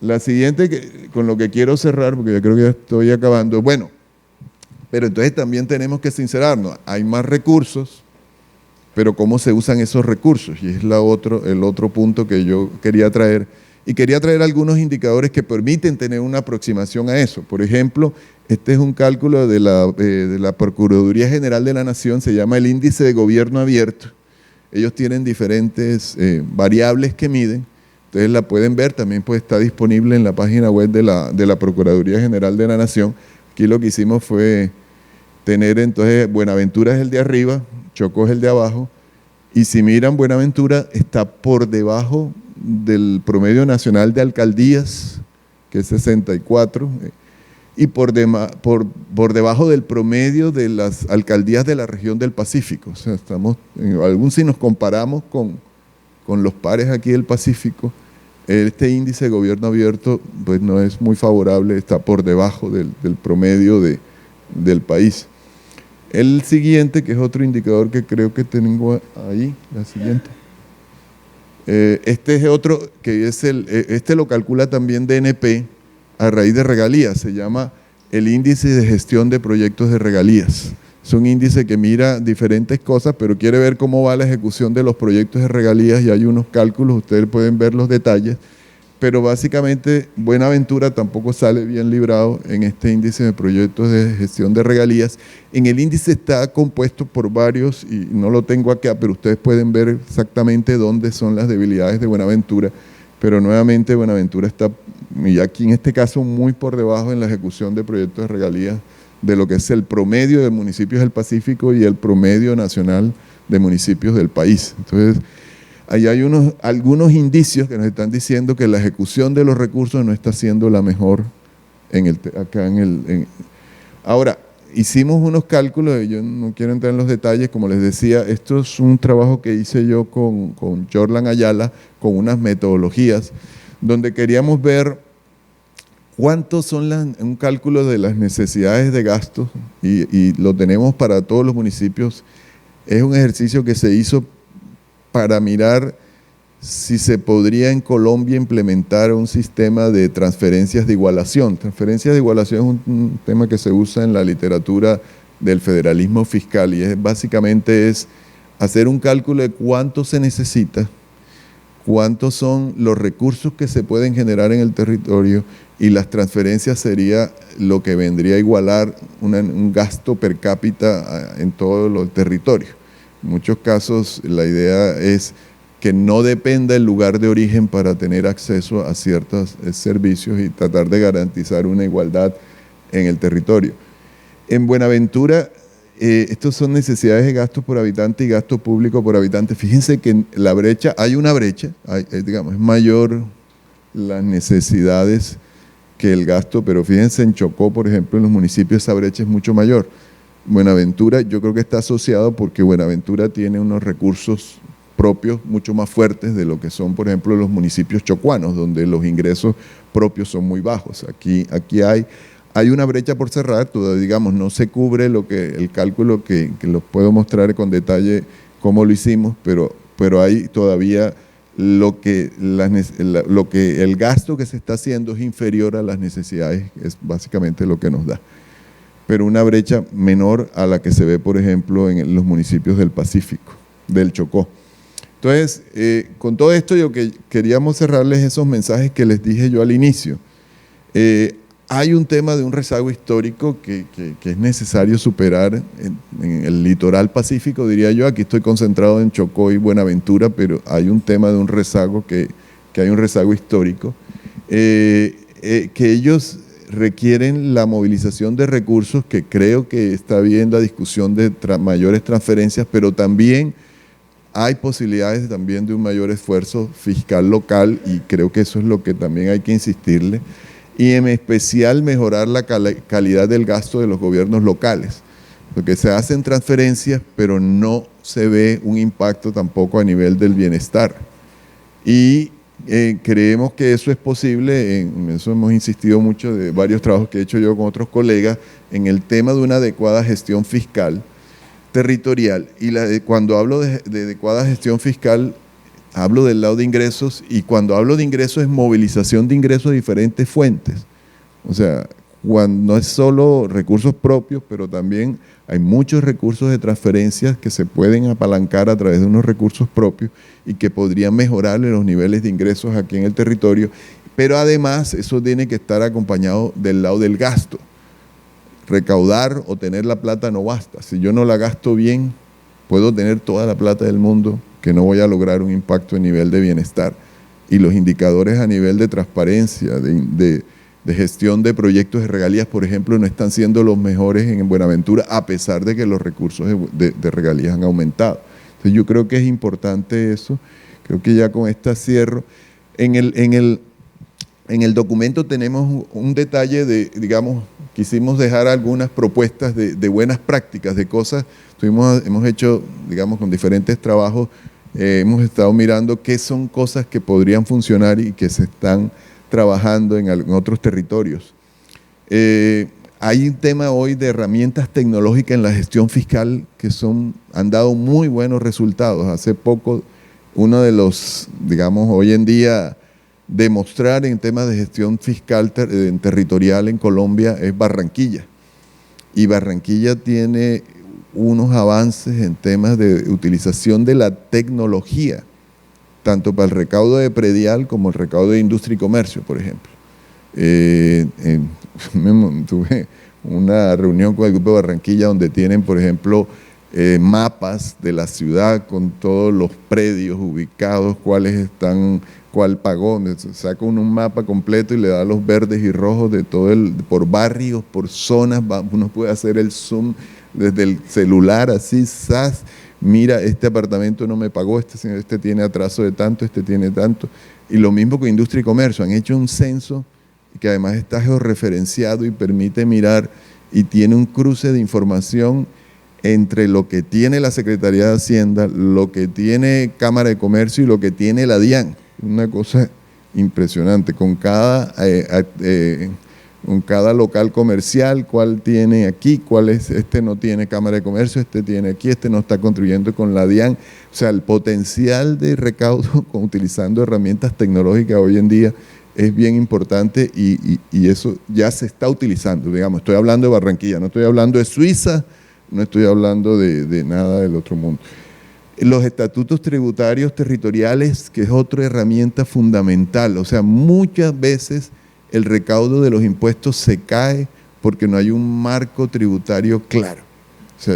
S7: La siguiente, con lo que quiero cerrar, porque yo creo que ya estoy acabando, bueno, pero entonces también tenemos que sincerarnos, hay más recursos, pero cómo se usan esos recursos, y es el otro punto que yo quería traer, y quería traer algunos indicadores que permiten tener una aproximación a eso. Por ejemplo, este es un cálculo de la Procuraduría General de la Nación, se llama el Índice de Gobierno Abierto. Ellos tienen diferentes variables que miden, ustedes la pueden ver, también pues está disponible en la página web de la Procuraduría General de la Nación. Aquí lo que hicimos fue tener entonces, Buenaventura es el de arriba, Chocó es el de abajo, y si miran, Buenaventura está por debajo del promedio nacional de alcaldías, que es 64, y por debajo del promedio de las alcaldías de la región del Pacífico. O sea, si nos comparamos con los pares aquí del Pacífico, este índice de gobierno abierto pues no es muy favorable, está por debajo del promedio del país. El siguiente, que es otro indicador que creo que tengo ahí, la siguiente. Este es otro, que es este lo calcula también DNP a raíz de regalías, se llama el índice de gestión de proyectos de regalías. Es un índice que mira diferentes cosas, pero quiere ver cómo va la ejecución de los proyectos de regalías y hay unos cálculos, ustedes pueden ver los detalles, pero básicamente Buenaventura tampoco sale bien librado en este índice de proyectos de gestión de regalías. En el índice está compuesto por varios, y no lo tengo acá, pero ustedes pueden ver exactamente dónde son las debilidades de Buenaventura, pero nuevamente Buenaventura está, y aquí en este caso, muy por debajo en la ejecución de proyectos de regalías de lo que es el promedio de municipios del Pacífico y el promedio nacional de municipios del país. Entonces, ahí hay algunos indicios que nos están diciendo que la ejecución de los recursos no está siendo la mejor Ahora, hicimos unos cálculos, yo no quiero entrar en los detalles, como les decía, esto es un trabajo que hice yo con Jorlan Ayala, con unas metodologías, donde queríamos ver cuántos son un cálculo de las necesidades de gastos, y lo tenemos para todos los municipios. Es un ejercicio que se hizo para mirar si se podría en Colombia implementar un sistema de transferencias de igualación. Transferencias de igualación es un tema que se usa en la literatura del federalismo fiscal y básicamente es hacer un cálculo de cuánto se necesita, cuántos son los recursos que se pueden generar en el territorio, y las transferencias sería lo que vendría a igualar un gasto per cápita en todo el territorio. En muchos casos la idea es que no dependa el lugar de origen para tener acceso a ciertos servicios y tratar de garantizar una igualdad en el territorio. En Buenaventura, estos son necesidades de gasto por habitante y gasto público por habitante. Fíjense que en la brecha, hay una brecha, digamos, es mayor las necesidades que el gasto, pero fíjense en Chocó, por ejemplo, en los municipios esa brecha es mucho mayor. Buenaventura yo creo que está asociado porque Buenaventura tiene unos recursos propios mucho más fuertes de lo que son, por ejemplo, los municipios chocuanos, donde los ingresos propios son muy bajos. Aquí hay una brecha por cerrar, todavía, digamos, no se cubre el cálculo que los puedo mostrar con detalle cómo lo hicimos, pero hay todavía lo que el gasto que se está haciendo es inferior a las necesidades, es básicamente lo que nos da. Pero una brecha menor a la que se ve, por ejemplo, en los municipios del Pacífico, del Chocó. Entonces, con todo esto yo que queríamos cerrarles esos mensajes que les dije yo al inicio. Hay un tema de un rezago histórico que es necesario superar en el litoral pacífico, diría yo. Aquí estoy concentrado en Chocó y Buenaventura, pero hay un tema de un rezago que hay un rezago histórico, que ellos requieren la movilización de recursos, que creo que está bien la discusión de mayores transferencias, pero también hay posibilidades también de un mayor esfuerzo fiscal local, y creo que eso es lo que también hay que insistirle, y en especial mejorar la calidad del gasto de los gobiernos locales, porque se hacen transferencias, pero no se ve un impacto tampoco a nivel del bienestar. Y creemos que eso es posible, en eso hemos insistido mucho de varios trabajos que he hecho yo con otros colegas, en el tema de una adecuada gestión fiscal territorial. Y cuando hablo de adecuada gestión fiscal, hablo del lado de ingresos, y cuando hablo de ingresos es movilización de ingresos de diferentes fuentes. O sea, no es solo recursos propios, pero también hay muchos recursos de transferencias que se pueden apalancar a través de unos recursos propios y que podrían mejorarle los niveles de ingresos aquí en el territorio. Pero además eso tiene que estar acompañado del lado del gasto. Recaudar o tener la plata no basta. Si yo no la gasto bien, puedo tener toda la plata del mundo, que no voy a lograr un impacto en nivel de bienestar. Y los indicadores a nivel de transparencia, de gestión de proyectos de regalías, por ejemplo, no están siendo los mejores en Buenaventura, a pesar de que los recursos de regalías han aumentado. Entonces yo creo que es importante eso. Creo que ya con esta cierro. En el documento tenemos un detalle digamos, quisimos dejar algunas propuestas de buenas prácticas, de cosas. Hemos hecho, digamos, con diferentes trabajos, hemos estado mirando qué son cosas que podrían funcionar y que se están trabajando en otros territorios. Hay un tema hoy de herramientas tecnológicas en la gestión fiscal que han dado muy buenos resultados. Hace poco, uno de los, digamos, hoy en día, demostrar en temas de gestión fiscal territorial en Colombia es Barranquilla. Y Barranquilla tiene unos avances en temas de utilización de la tecnología, tanto para el recaudo de predial como el recaudo de industria y comercio, por ejemplo. Tuve una reunión con el grupo de Barranquilla donde tienen, por ejemplo, mapas de la ciudad con todos los predios ubicados, cuáles están, cuál pagó. Saca un mapa completo y le da los verdes y rojos de todo por barrios, por zonas. Uno puede hacer el zoom desde el celular, así, ¡zas! Mira, este apartamento no me pagó, este tiene atraso de tanto, este tiene tanto. Y lo mismo con industria y comercio, han hecho un censo que además está georreferenciado y permite mirar, y tiene un cruce de información entre lo que tiene la Secretaría de Hacienda, lo que tiene Cámara de Comercio y lo que tiene la DIAN. Una cosa impresionante, con cada local comercial, cuál tiene aquí, cuál es, este no tiene Cámara de Comercio, este tiene aquí, este no está contribuyendo con la DIAN. O sea, el potencial de recaudo utilizando herramientas tecnológicas hoy en día es bien importante, y eso ya se está utilizando. Digamos, estoy hablando de Barranquilla, no estoy hablando de Suiza, no estoy hablando de nada del otro mundo. Los estatutos tributarios territoriales, que es otra herramienta fundamental. O sea, muchas veces el recaudo de los impuestos se cae porque no hay un marco tributario claro. O sea,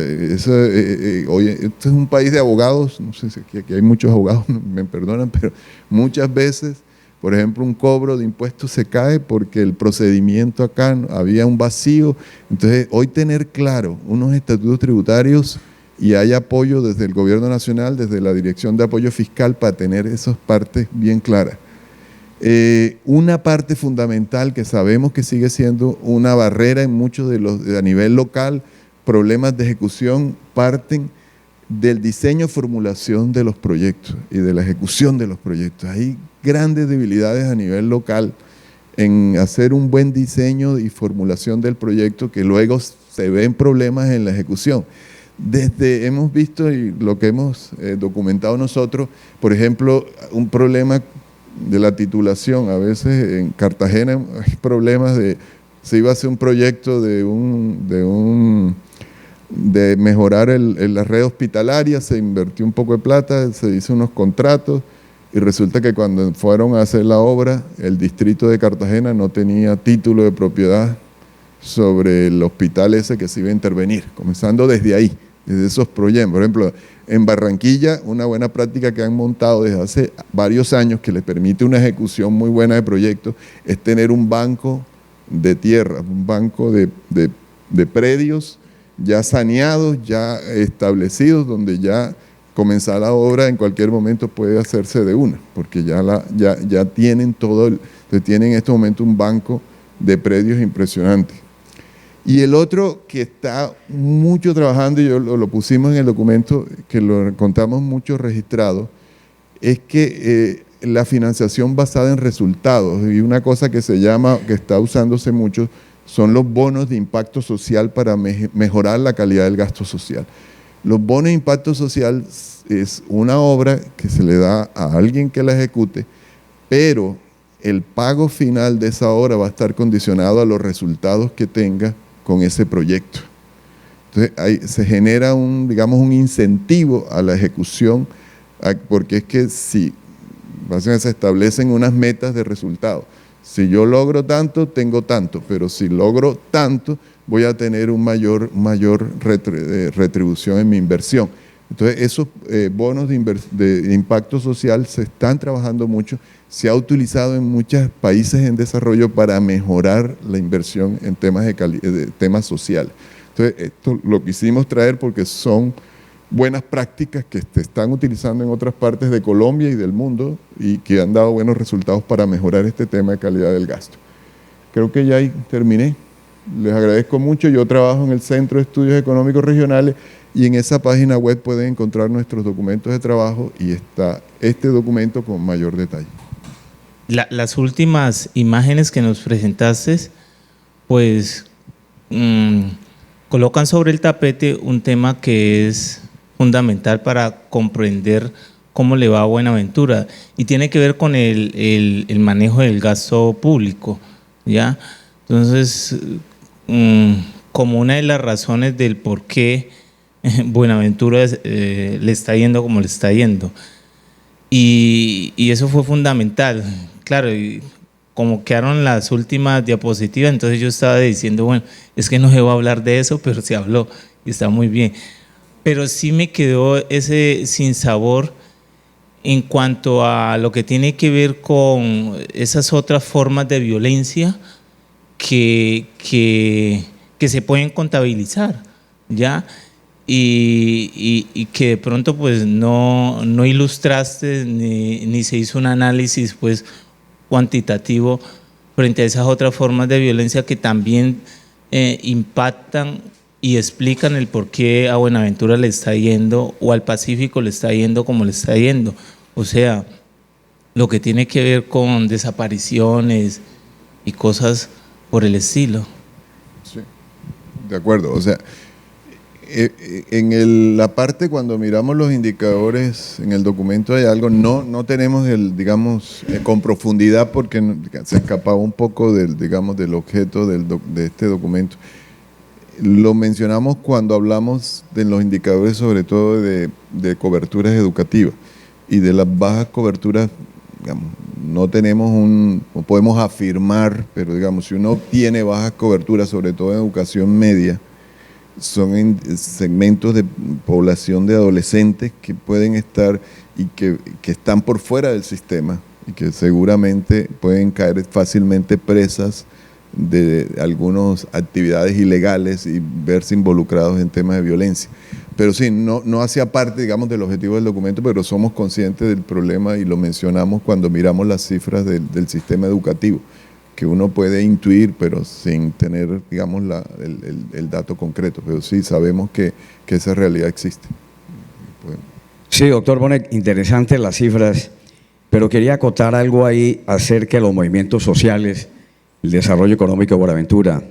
S7: oye, este es un país de abogados, no sé si aquí hay muchos abogados, me perdonan, pero muchas veces, por ejemplo, un cobro de impuestos se cae porque el procedimiento acá había un vacío. Entonces, hoy tener claro unos estatutos tributarios, y hay apoyo desde el Gobierno Nacional, desde la Dirección de Apoyo Fiscal, para tener esas partes bien claras. Una parte fundamental que sabemos que sigue siendo una barrera en muchos a nivel local, problemas de ejecución, parten del diseño, formulación de los proyectos y de la ejecución de los proyectos. Hay grandes debilidades a nivel local en hacer un buen diseño y formulación del proyecto, que luego se ven problemas en la ejecución. hemos visto y lo que hemos documentado nosotros, por ejemplo, un problema de la titulación. A veces en Cartagena hay problemas se iba a hacer un proyecto de mejorar la red hospitalaria, se invirtió un poco de plata, se hizo unos contratos y resulta que cuando fueron a hacer la obra, el distrito de Cartagena no tenía título de propiedad sobre el hospital ese que se iba a intervenir, comenzando desde ahí, desde esos proyectos. Por ejemplo, en Barranquilla, una buena práctica que han montado desde hace varios años que les permite una ejecución muy buena de proyectos es tener un banco de tierra, un banco de predios ya saneados, ya establecidos, donde ya comenzar la obra en cualquier momento puede hacerse de una, porque ya tienen tienen en este momento un banco de predios impresionante. Y el otro que está mucho trabajando, y lo pusimos en el documento, que lo encontramos mucho registrado, es que la financiación basada en resultados, y una cosa que que está usándose mucho, son los bonos de impacto social para mejorar la calidad del gasto social. Los bonos de impacto social es una obra que se le da a alguien que la ejecute, pero el pago final de esa obra va a estar condicionado a los resultados que tenga con ese proyecto. Entonces ahí se genera un incentivo a la ejecución, porque es que si básicamente se establecen unas metas de resultados. Si yo logro tanto, tengo tanto, pero si logro tanto, voy a tener un mayor retribución en mi inversión. Entonces, esos bonos de impacto social se están trabajando mucho, se ha utilizado en muchos países en desarrollo para mejorar la inversión en temas temas sociales. Entonces, esto lo quisimos traer porque son buenas prácticas que se están utilizando en otras partes de Colombia y del mundo y que han dado buenos resultados para mejorar este tema de calidad del gasto. Creo que ya ahí terminé. Les agradezco mucho. Yo trabajo en el Centro de Estudios Económicos Regionales y en esa página web pueden encontrar nuestros documentos de trabajo y está este documento con mayor detalle.
S8: Las últimas imágenes que nos presentaste, pues colocan sobre el tapete un tema que es fundamental para comprender cómo le va a Buenaventura y tiene que ver con el manejo del gasto público, ¿ya? Entonces, como una de las razones del por qué Buenaventura le está yendo como le está yendo. Y eso fue fundamental. Claro, y como quedaron las últimas diapositivas, entonces yo estaba diciendo, bueno, es que no se va a hablar de eso, pero se habló y está muy bien. Pero sí me quedó ese sinsabor en cuanto a lo que tiene que ver con esas otras formas de violencia que se pueden contabilizar, ¿ya? Y que de pronto pues no ilustraste ni se hizo un análisis pues cuantitativo frente a esas otras formas de violencia que también impactan y explican el por qué a Buenaventura le está yendo o al Pacífico le está yendo como le está yendo. O sea, lo que tiene que ver con desapariciones y cosas por el estilo.
S7: Sí, de acuerdo. O sea, la parte cuando miramos los indicadores en el documento hay algo, no tenemos con profundidad porque se escapaba un poco del objeto de este documento. Lo mencionamos cuando hablamos de los indicadores sobre todo de coberturas educativas y de las bajas coberturas, no podemos afirmar, pero si uno tiene bajas coberturas, sobre todo en educación media, son en segmentos de población de adolescentes que pueden estar y que están por fuera del sistema y que seguramente pueden caer fácilmente presas de algunas actividades ilegales y verse involucrados en temas de violencia. Pero sí, no hacía parte, del objetivo del documento, pero somos conscientes del problema y lo mencionamos cuando miramos las cifras del sistema educativo, que uno puede intuir, pero sin tener, el dato concreto. Pero sí, sabemos que esa realidad existe.
S3: Sí, doctor Bonet, interesantes las cifras, pero quería acotar algo ahí acerca de los movimientos sociales, el desarrollo económico de Buenaventura.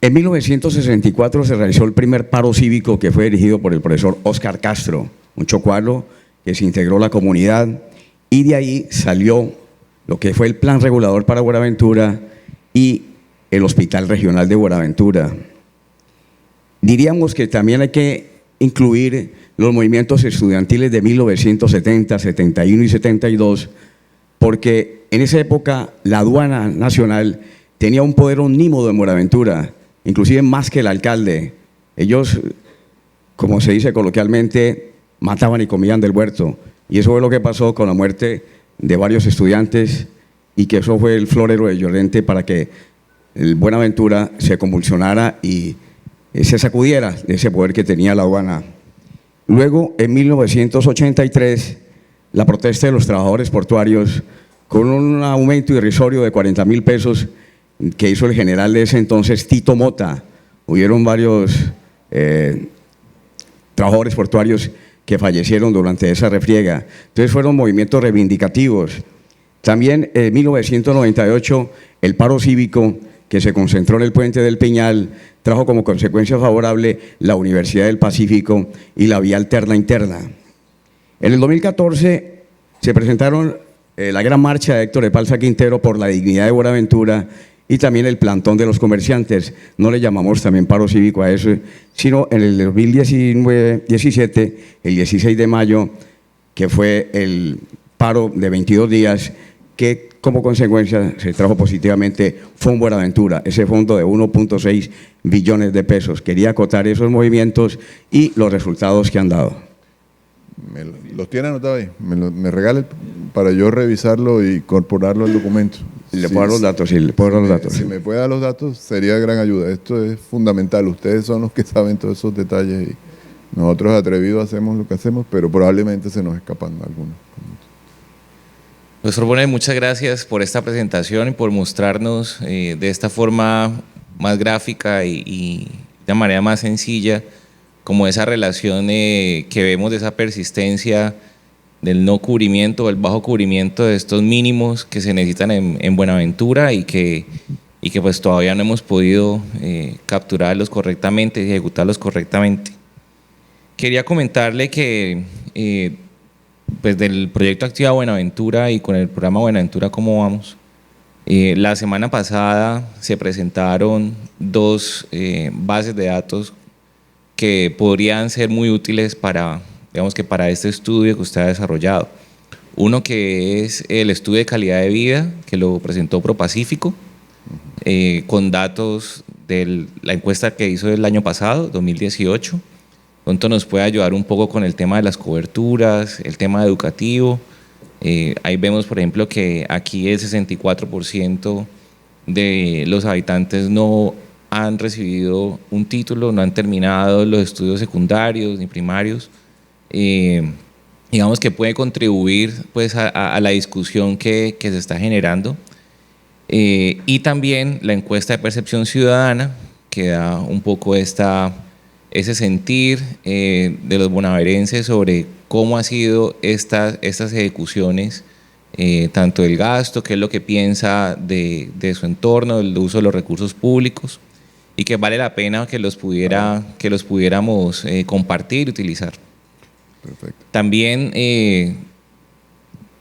S3: En 1964 se realizó el primer paro cívico que fue dirigido por el profesor Óscar Castro, un chocuano que se integró a la comunidad, y de ahí salió lo que fue el Plan Regulador para Buenaventura y el Hospital Regional de Buenaventura. Diríamos que también hay que incluir los movimientos estudiantiles de 1970, 71 y 72, porque en esa época la aduana nacional tenía un poder omnímodo en Buenaventura, inclusive más que el alcalde. Ellos, como se dice coloquialmente, mataban y comían del huerto, y eso fue lo que pasó con la muerte de varios estudiantes, y que eso fue el florero de Llorente para que el Buenaventura se convulsionara y se sacudiera de ese poder que tenía la aduana. Luego, en 1983, la protesta de los trabajadores portuarios, con un aumento irrisorio de 40.000 pesos que hizo el general de ese entonces, Tito Mota. Hubieron varios trabajadores portuarios que fallecieron durante esa refriega. Entonces fueron movimientos reivindicativos. También en 1998, el paro cívico que se concentró en el Puente del Peñal trajo como consecuencia favorable la Universidad del Pacífico y la vía alterna interna. En el 2014 se presentaron la gran marcha de Héctor Epalza Quintero por la dignidad de Buenaventura y también el plantón de los comerciantes. No le llamamos también paro cívico a eso, sino en el 2017, el 16 de mayo, que fue el paro de 22 días, que como consecuencia se trajo positivamente Fondo Buenaventura, ese fondo de 1.6 billones de pesos. Quería acotar esos movimientos y los resultados que han dado.
S7: ¿Los tiene anotados ahí? ¿Me regala para yo revisarlo y incorporarlo al documento?
S3: Le puedo dar los datos, sí, le puedo dar los datos.
S7: Si me puede dar los datos, sería de gran ayuda. Esto es fundamental. Ustedes son los que saben todos esos detalles y nosotros atrevidos hacemos lo que hacemos, pero probablemente se nos escapan algunos.
S9: Profesor Bonet, muchas gracias por esta presentación y por mostrarnos de esta forma más gráfica y de manera más sencilla como esa relación que vemos de esa persistencia del no cubrimiento o el bajo cubrimiento de estos mínimos que se necesitan en Buenaventura y que pues todavía no hemos podido capturarlos correctamente y ejecutarlos correctamente. Quería comentarle que pues del proyecto Activa Buenaventura y con el programa Buenaventura ¿Cómo vamos? La semana pasada se presentaron dos bases de datos que podrían ser muy útiles para, digamos que para este estudio que usted ha desarrollado. Uno que es el estudio de calidad de vida, que lo presentó ProPacífico, con datos de la encuesta que hizo el año pasado, 2018. Pronto nos puede ayudar un poco con el tema de las coberturas, el tema educativo. Ahí vemos, por ejemplo, que aquí el 64% de los habitantes no han recibido un título, no han terminado los estudios secundarios ni primarios. Digamos que puede contribuir pues, a la discusión que se está generando. Y también la encuesta de percepción ciudadana, que da un poco ese sentir de los bonaerenses sobre cómo han sido estas ejecuciones, tanto del gasto, qué es lo que piensa de su entorno, del uso de los recursos públicos, y que vale la pena que los pudiéramos compartir y utilizar.
S7: Perfecto.
S9: También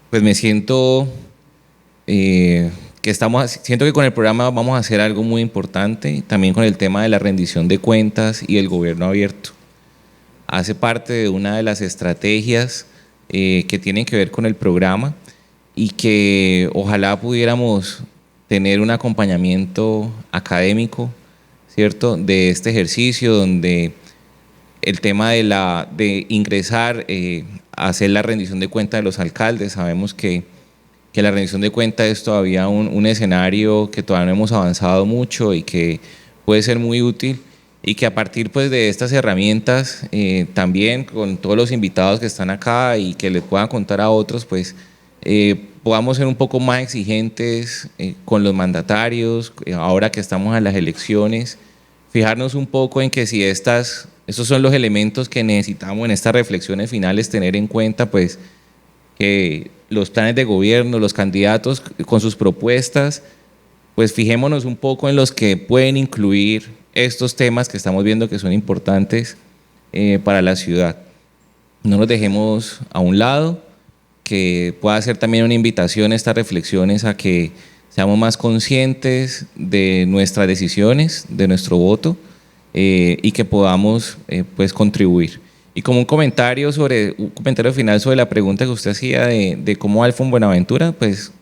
S9: pues me siento siento que con el programa vamos a hacer algo muy importante, también con el tema de la rendición de cuentas y el gobierno abierto. Hace parte de una de las estrategias que tienen que ver con el programa y que ojalá pudiéramos tener un acompañamiento académico, ¿cierto?, de este ejercicio donde el tema de ingresar a hacer la rendición de cuentas de los alcaldes. Sabemos que la rendición de cuentas es todavía un escenario que todavía no hemos avanzado mucho y que puede ser muy útil, y que a partir pues, de estas herramientas, también con todos los invitados que están acá y que les puedan contar a otros, pues podamos ser un poco más exigentes con los mandatarios, ahora que estamos en las elecciones, fijarnos un poco en que si estos son los elementos que necesitamos en estas reflexiones finales tener en cuenta, pues que los planes de gobierno, los candidatos con sus propuestas, pues fijémonos un poco en los que pueden incluir estos temas que estamos viendo que son importantes para la ciudad. No los dejemos a un lado, que pueda ser también una invitación estas reflexiones a que seamos más conscientes de nuestras decisiones, de nuestro voto, y que podamos pues contribuir. Y como un comentario final sobre la pregunta que usted hacía de cómo Alfon Buenaventura, pues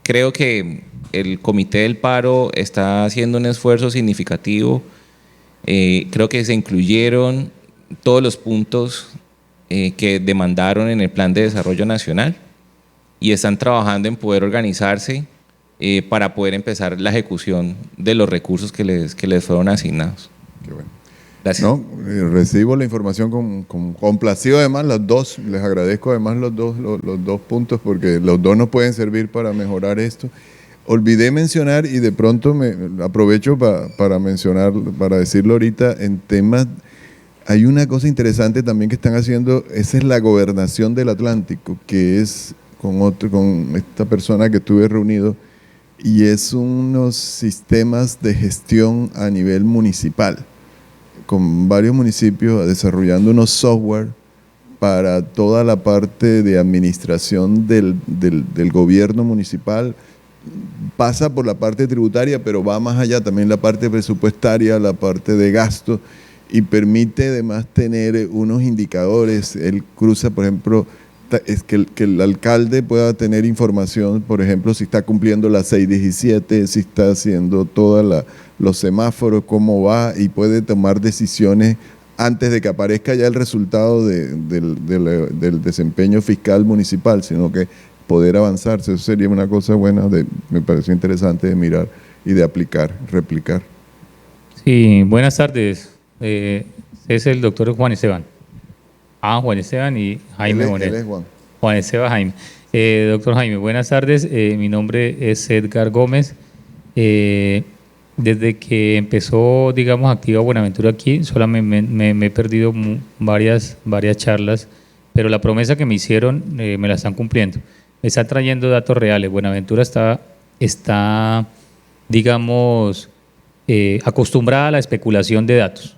S9: creo que el Comité del Paro está haciendo un esfuerzo significativo. Creo que se incluyeron todos los puntos que demandaron en el Plan de Desarrollo Nacional y están trabajando en poder organizarse para poder empezar la ejecución de los recursos que les fueron asignados.
S7: Qué bueno.
S9: Gracias.
S7: No, recibo la información complacido además los dos, les agradezco además los dos puntos porque los dos nos pueden servir para mejorar esto. Olvidé mencionar y de pronto me aprovecho para mencionar, para decirlo ahorita en temas, hay una cosa interesante también que están haciendo, esa es la gobernación del Atlántico, que es con esta persona que estuve reunido y es unos sistemas de gestión a nivel municipal, con varios municipios desarrollando unos software para toda la parte de administración del gobierno municipal. Pasa por la parte tributaria, pero va más allá, también la parte presupuestaria, la parte de gasto, y permite además tener unos indicadores. Él cruza, por ejemplo, es que el alcalde pueda tener información, por ejemplo, si está cumpliendo la 617, si está haciendo todos los semáforos, cómo va, y puede tomar decisiones antes de que aparezca ya el resultado del desempeño fiscal municipal, sino que poder avanzarse. Eso sería una cosa buena, me pareció interesante de mirar y de replicar.
S10: Sí, buenas tardes. Es el doctor Juan Esteban. Juan Esteban y Jaime Bonet.
S7: Él es Juan.
S10: Juan Esteban Jaime. Doctor Jaime, buenas tardes. Mi nombre es Edgar Gómez. Desde que empezó, digamos, Activa Buenaventura aquí, solamente me he perdido varias charlas, pero la promesa que me hicieron me la están cumpliendo. Me están trayendo datos reales. Buenaventura está digamos, acostumbrada a la especulación de datos.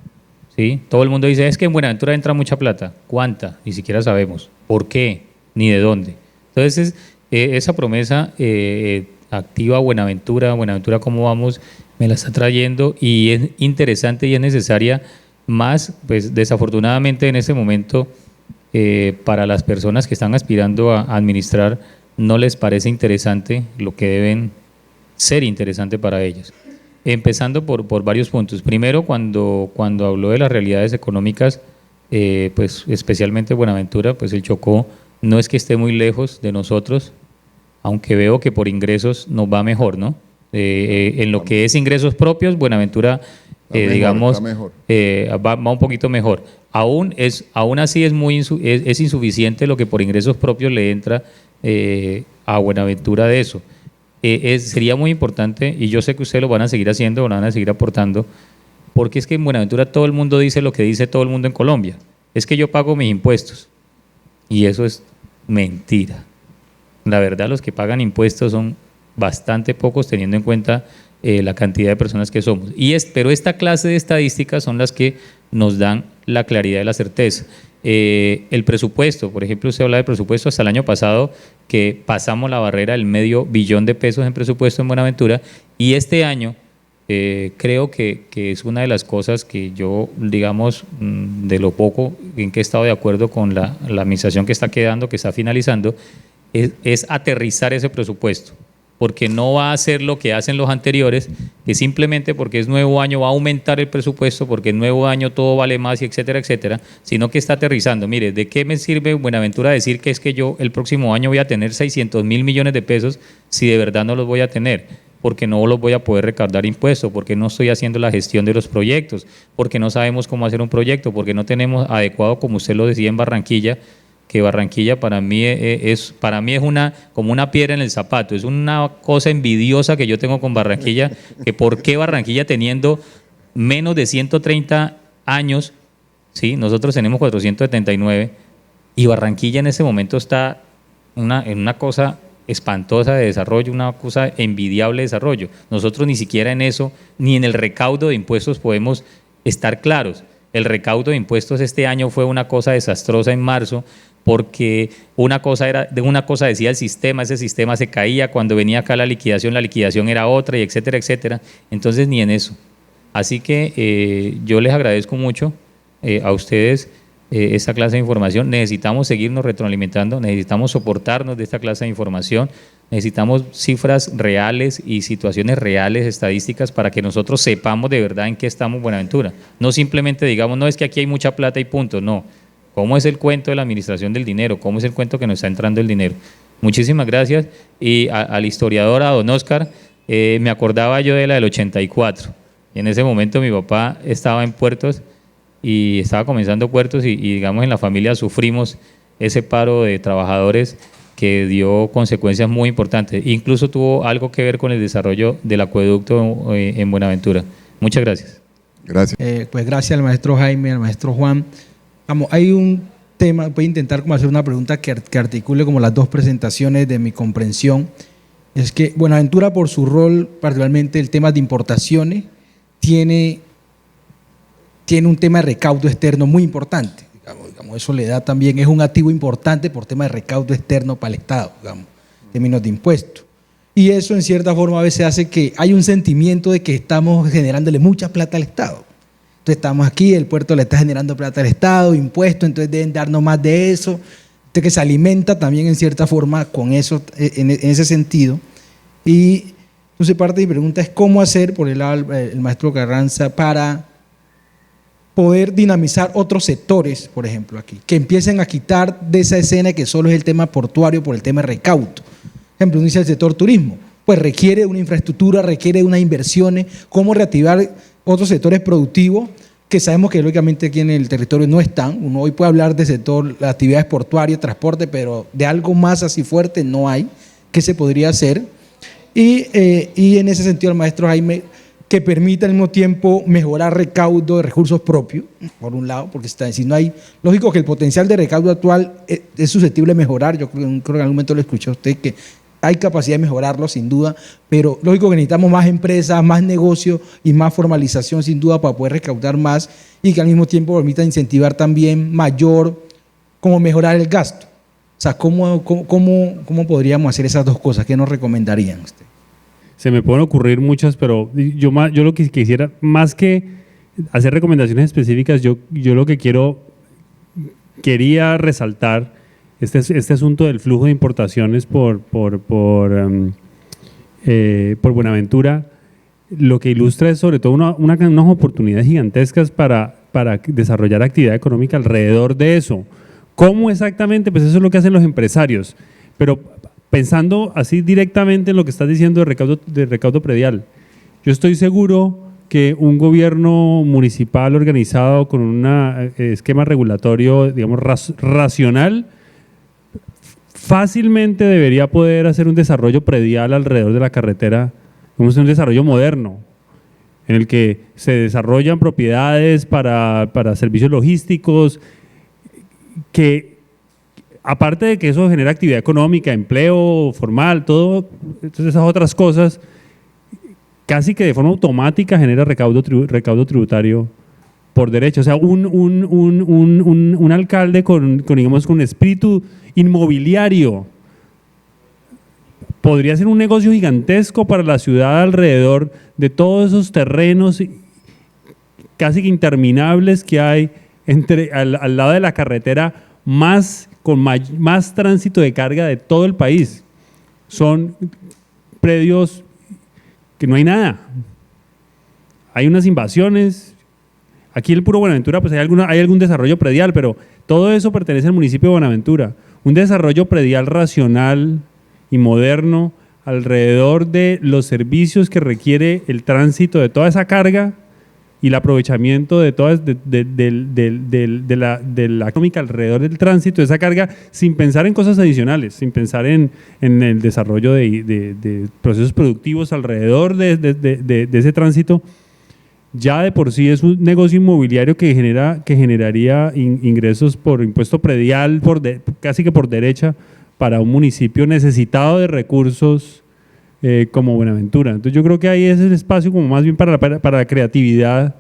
S10: ¿Sí? Todo el mundo dice, es que en Buenaventura entra mucha plata. ¿Cuánta? Ni siquiera sabemos. ¿Por qué? Ni de dónde. Entonces, esa promesa Activa Buenaventura, ¿cómo vamos? Me la está trayendo y es interesante y es necesaria más, pues desafortunadamente en este momento, para las personas que están aspirando a administrar, no les parece interesante lo que deben ser interesante para ellos. Empezando por varios puntos. Primero, cuando habló de las realidades económicas, pues especialmente Buenaventura, pues el Chocó no es que esté muy lejos de nosotros, aunque veo que por ingresos nos va mejor, ¿no? En lo que es ingresos propios, Buenaventura, digamos, va un poquito mejor. Aún así es insuficiente lo que por ingresos propios le entra a Buenaventura de eso. Sería muy importante, y yo sé que ustedes lo van a seguir haciendo, van a seguir aportando, porque es que en Buenaventura todo el mundo dice lo que dice todo el mundo en Colombia. Es que yo pago mis impuestos. Y eso es mentira. La verdad, los que pagan impuestos son bastante pocos teniendo en cuenta la cantidad de personas que somos. Pero esta clase de estadísticas son las que nos dan la claridad y la certeza. El presupuesto, por ejemplo, usted habla de presupuesto hasta el año pasado, que pasamos la barrera del $500 millones en presupuesto en Buenaventura, y este año creo que es una de las cosas que yo, digamos, de lo poco en que he estado de acuerdo con la administración que está quedando, que está finalizando, es aterrizar ese presupuesto, porque no va a hacer lo que hacen los anteriores, que simplemente porque es nuevo año va a aumentar el presupuesto, porque en nuevo año todo vale más, y etcétera, etcétera, sino que está aterrizando. Mire, ¿de qué me sirve Buenaventura decir que es que yo el próximo año voy a tener 600 mil millones de pesos si de verdad no los voy a tener? Porque no los voy a poder recaudar impuestos, porque no estoy haciendo la gestión de los proyectos, porque no sabemos cómo hacer un proyecto, porque no tenemos adecuado, como usted lo decía en Barranquilla, que Barranquilla para mí es como una piedra en el zapato, es una cosa envidiosa que yo tengo con Barranquilla, que por qué Barranquilla teniendo menos de 130 años, ¿sí? Nosotros tenemos 479, y Barranquilla en ese momento está en una cosa espantosa de desarrollo, una cosa envidiable de desarrollo. Nosotros ni siquiera en eso, ni en el recaudo de impuestos podemos estar claros. El recaudo de impuestos este año fue una cosa desastrosa en marzo, porque una cosa decía el sistema, ese sistema se caía, cuando venía acá la liquidación era otra, y etcétera, etcétera. Entonces, ni en eso. Así que yo les agradezco mucho a ustedes esta clase de información. Necesitamos seguirnos retroalimentando, necesitamos soportarnos de esta clase de información, necesitamos cifras reales y situaciones reales, estadísticas, para que nosotros sepamos de verdad en qué estamos Buenaventura. No simplemente digamos, no, es que aquí hay mucha plata y punto, no. ¿Cómo es el cuento de la administración del dinero? ¿Cómo es el cuento que nos está entrando el dinero? Muchísimas gracias. Y al historiador, a don Oscar, me acordaba yo de la del 84. Y en ese momento mi papá estaba en Puertos y estaba comenzando Puertos y digamos en la familia sufrimos ese paro de trabajadores que dio consecuencias muy importantes. Incluso tuvo algo que ver con el desarrollo del acueducto en Buenaventura. Muchas gracias.
S7: Gracias.
S11: Pues gracias al maestro Jaime, al maestro Juan. Vamos, hay un tema, voy a intentar como hacer una pregunta que articule como las dos presentaciones de mi comprensión. Es que Buenaventura, por su rol, particularmente el tema de importaciones, tiene un tema de recaudo externo muy importante. Digamos, eso le da también, es un activo importante por tema de recaudo externo para el Estado, digamos, en términos de impuestos. Y eso en cierta forma a veces hace que hay un sentimiento de que estamos generándole mucha plata al Estado. Entonces estamos aquí, el puerto le está generando plata al Estado, impuestos, entonces deben darnos más de eso. Entonces que se alimenta también en cierta forma con eso, en ese sentido. Y entonces parte de mi pregunta es cómo hacer, por el lado el maestro Carranza, para poder dinamizar otros sectores, por ejemplo, aquí, que empiecen a quitar de esa escena que solo es el tema portuario por el tema de recaudo. Por ejemplo, uno dice el sector turismo, pues requiere una infraestructura, requiere unas inversiones, cómo reactivar otros sectores productivos que sabemos que lógicamente aquí en el territorio no están. Uno hoy puede hablar de sector, las actividades portuarias, transporte, pero de algo más así fuerte no hay. ¿Qué se podría hacer? Y en ese sentido el maestro Jaime, que permita al mismo tiempo mejorar recaudo de recursos propios, por un lado, porque si no hay, lógico que el potencial de recaudo actual es susceptible de mejorar. Yo creo que en algún momento lo escuché a usted que hay capacidad de mejorarlo sin duda, pero lógico que necesitamos más empresas, más negocios y más formalización sin duda para poder recaudar más y que al mismo tiempo permita incentivar también mayor, como mejorar el gasto. O sea, ¿cómo podríamos hacer esas dos cosas? ¿Qué nos recomendarían usted?
S2: Se me pueden ocurrir muchas, pero yo lo que quisiera, más que hacer recomendaciones específicas, yo lo que quería resaltar este asunto del flujo de importaciones por Buenaventura, lo que ilustra es sobre todo unas oportunidades gigantescas para desarrollar actividad económica alrededor de eso. ¿Cómo exactamente? Pues eso es lo que hacen los empresarios, pero pensando así directamente en lo que estás diciendo de recaudo predial, yo estoy seguro que un gobierno municipal organizado con un esquema regulatorio, digamos, racional, fácilmente debería poder hacer un desarrollo predial alrededor de la carretera, como un desarrollo moderno, en el que se desarrollan propiedades para servicios logísticos, que aparte de que eso genera actividad económica, empleo formal, todo, entonces esas otras cosas, casi que de forma automática genera recaudo tributario por derecho. O sea, un alcalde con espíritu inmobiliario podría ser un negocio gigantesco para la ciudad alrededor de todos esos terrenos casi que interminables que hay al lado de la carretera con más tránsito de carga de todo el país. Son predios que no hay nada. Hay unas invasiones. Aquí el puro Buenaventura, pues hay algún desarrollo predial, pero todo eso pertenece al municipio de Buenaventura. Un desarrollo predial racional y moderno alrededor de los servicios que requiere el tránsito de toda esa carga y el aprovechamiento de la económica alrededor del tránsito de esa carga, sin pensar en cosas adicionales, sin pensar en el desarrollo de procesos productivos alrededor de ese tránsito. Ya de por sí es un negocio inmobiliario que generaría ingresos por impuesto predial, casi que por derecha, para un municipio necesitado de recursos como Buenaventura. Entonces yo creo que ahí es el espacio como más bien para la creatividad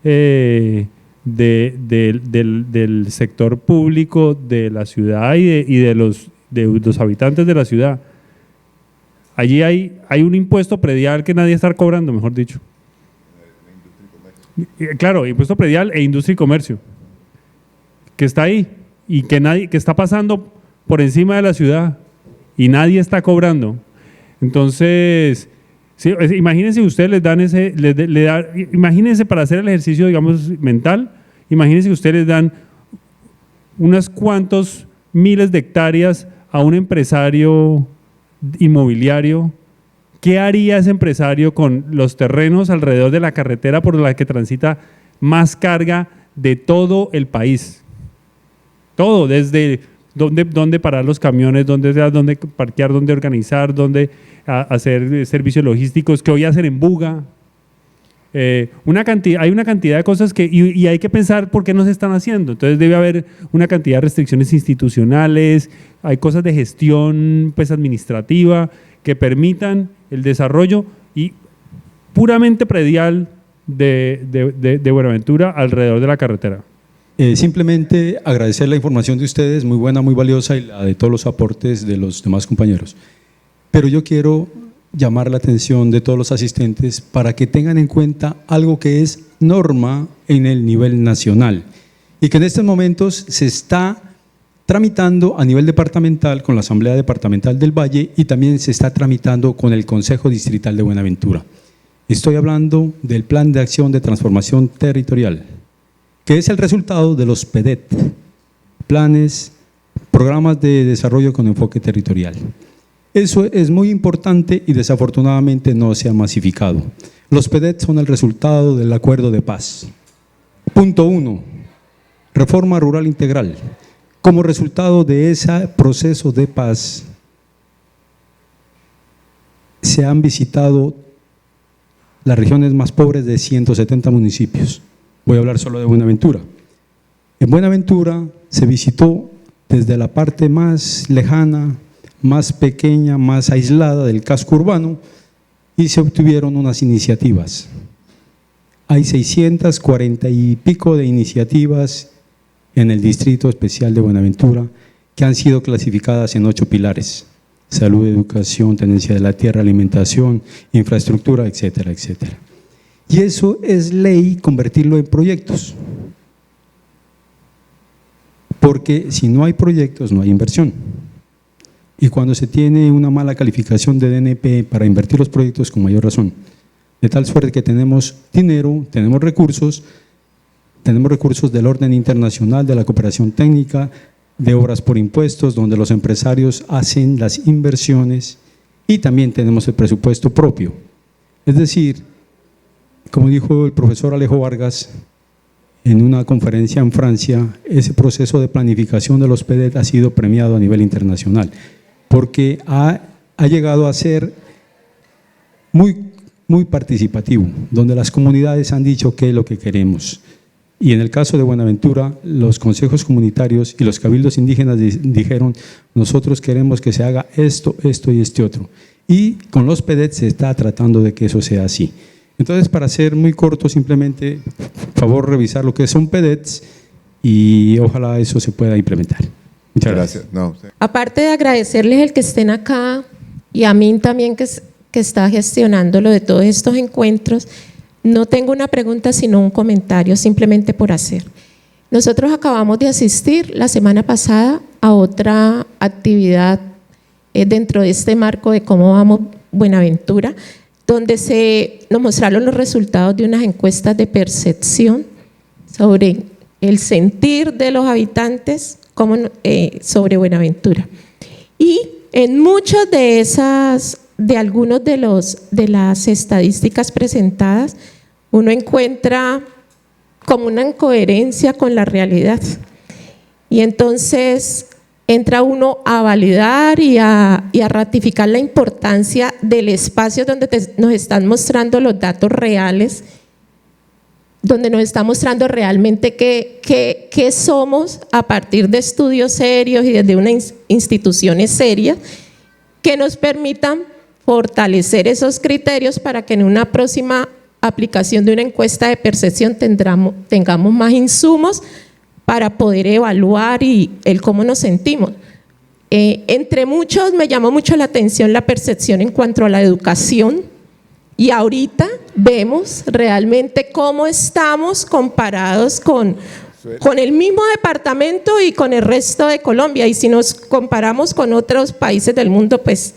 S2: del sector público de la ciudad y de los habitantes de la ciudad. Allí hay un impuesto predial que nadie está cobrando, mejor dicho. Claro, impuesto predial e industria y comercio, que está ahí y que está pasando por encima de la ciudad y nadie está cobrando. Entonces, sí, imagínense ustedes les dan imagínense para hacer el ejercicio, digamos, mental, imagínense que ustedes les dan unos cuantos miles de hectáreas a un empresario inmobiliario. ¿Qué haría ese empresario con los terrenos alrededor de la carretera por la que transita más carga de todo el país? Todo, desde dónde parar los camiones, dónde parquear, dónde organizar, dónde hacer servicios logísticos, que hoy hacen en Buga. Hay una cantidad de cosas y hay que pensar por qué no se están haciendo. Entonces debe haber una cantidad de restricciones institucionales, hay cosas de gestión pues, administrativa que permitan el desarrollo y puramente predial de Buenaventura alrededor de la carretera.
S12: Simplemente agradecer la información de ustedes, muy buena, muy valiosa, y la de todos los aportes de los demás compañeros. Pero yo quiero llamar la atención de todos los asistentes para que tengan en cuenta algo que es norma en el nivel nacional y que en estos momentos se está tramitando a nivel departamental con la Asamblea Departamental del Valle y también se está tramitando con el Consejo Distrital de Buenaventura. Estoy hablando del Plan de Acción de Transformación Territorial, que es el resultado de los PEDET, programas de desarrollo con enfoque territorial. Eso es muy importante y desafortunadamente no se ha masificado. Los PEDET son el resultado del acuerdo de paz. Punto 1, reforma rural integral. Como resultado de ese proceso de paz, se han visitado las regiones más pobres de 170 municipios. Voy a hablar solo de Buenaventura. En Buenaventura se visitó desde la parte más lejana, más pequeña, más aislada del casco urbano y se obtuvieron unas iniciativas. Hay 640 y pico de iniciativas en el Distrito Especial de Buenaventura que han sido clasificadas en 8 pilares: salud, educación, tenencia de la tierra, alimentación, infraestructura, etcétera, etcétera. Y eso es ley convertirlo en proyectos, porque si no hay proyectos no hay inversión. Y cuando se tiene una mala calificación de DNP para invertir los proyectos, con mayor razón. De tal suerte que tenemos dinero, tenemos recursos del orden internacional, de la cooperación técnica, de obras por impuestos, donde los empresarios hacen las inversiones, y también tenemos el presupuesto propio. Es decir, como dijo el profesor Alejo Vargas en una conferencia en Francia, ese proceso de planificación de los PEDET ha sido premiado a nivel internacional, porque ha llegado a ser muy participativo, donde las comunidades han dicho qué es lo que queremos. Y en el caso de Buenaventura, los consejos comunitarios y los cabildos indígenas dijeron: nosotros queremos que se haga esto, esto y este otro. Y con los PEDET se está tratando de que eso sea así. Entonces, para ser muy corto, simplemente, por favor, revisar lo que son PEDETs y ojalá eso se pueda implementar. Muchas gracias.
S13: Aparte de agradecerles el que estén acá y a mí también que está gestionando lo de todos estos encuentros, no tengo una pregunta sino un comentario simplemente por hacer. Nosotros acabamos de asistir la semana pasada a otra actividad dentro de este marco de cómo vamos Buenaventura, donde nos mostraron los resultados de unas encuestas de percepción sobre el sentir de los habitantes sobre Buenaventura. Y en muchas de algunos de las estadísticas presentadas, uno encuentra como una incoherencia con la realidad. Y entonces entra uno a validar y a ratificar la importancia del espacio donde nos están mostrando los datos reales donde nos está mostrando realmente qué somos a partir de estudios serios y desde unas instituciones serias que nos permitan fortalecer esos criterios para que en una próxima aplicación de una encuesta de percepción tengamos más insumos para poder evaluar el cómo nos sentimos. Entre muchos me llamó mucho la atención la percepción en cuanto a la educación, y ahorita vemos realmente cómo estamos comparados con el mismo departamento y con el resto de Colombia, y si nos comparamos con otros países del mundo, pues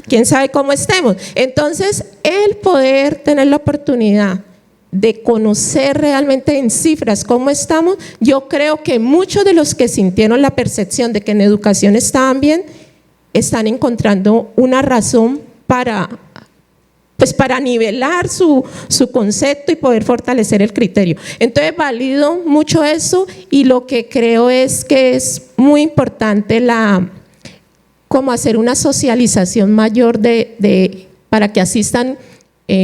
S13: quién sabe cómo estemos. Entonces, el poder tener la oportunidad de conocer realmente en cifras cómo estamos, yo creo que muchos de los que sintieron la percepción de que en educación estaban bien, están encontrando una razón para nivelar su concepto y poder fortalecer el criterio. Entonces valido mucho eso, y lo que creo es que es muy importante como hacer una socialización mayor para que asistan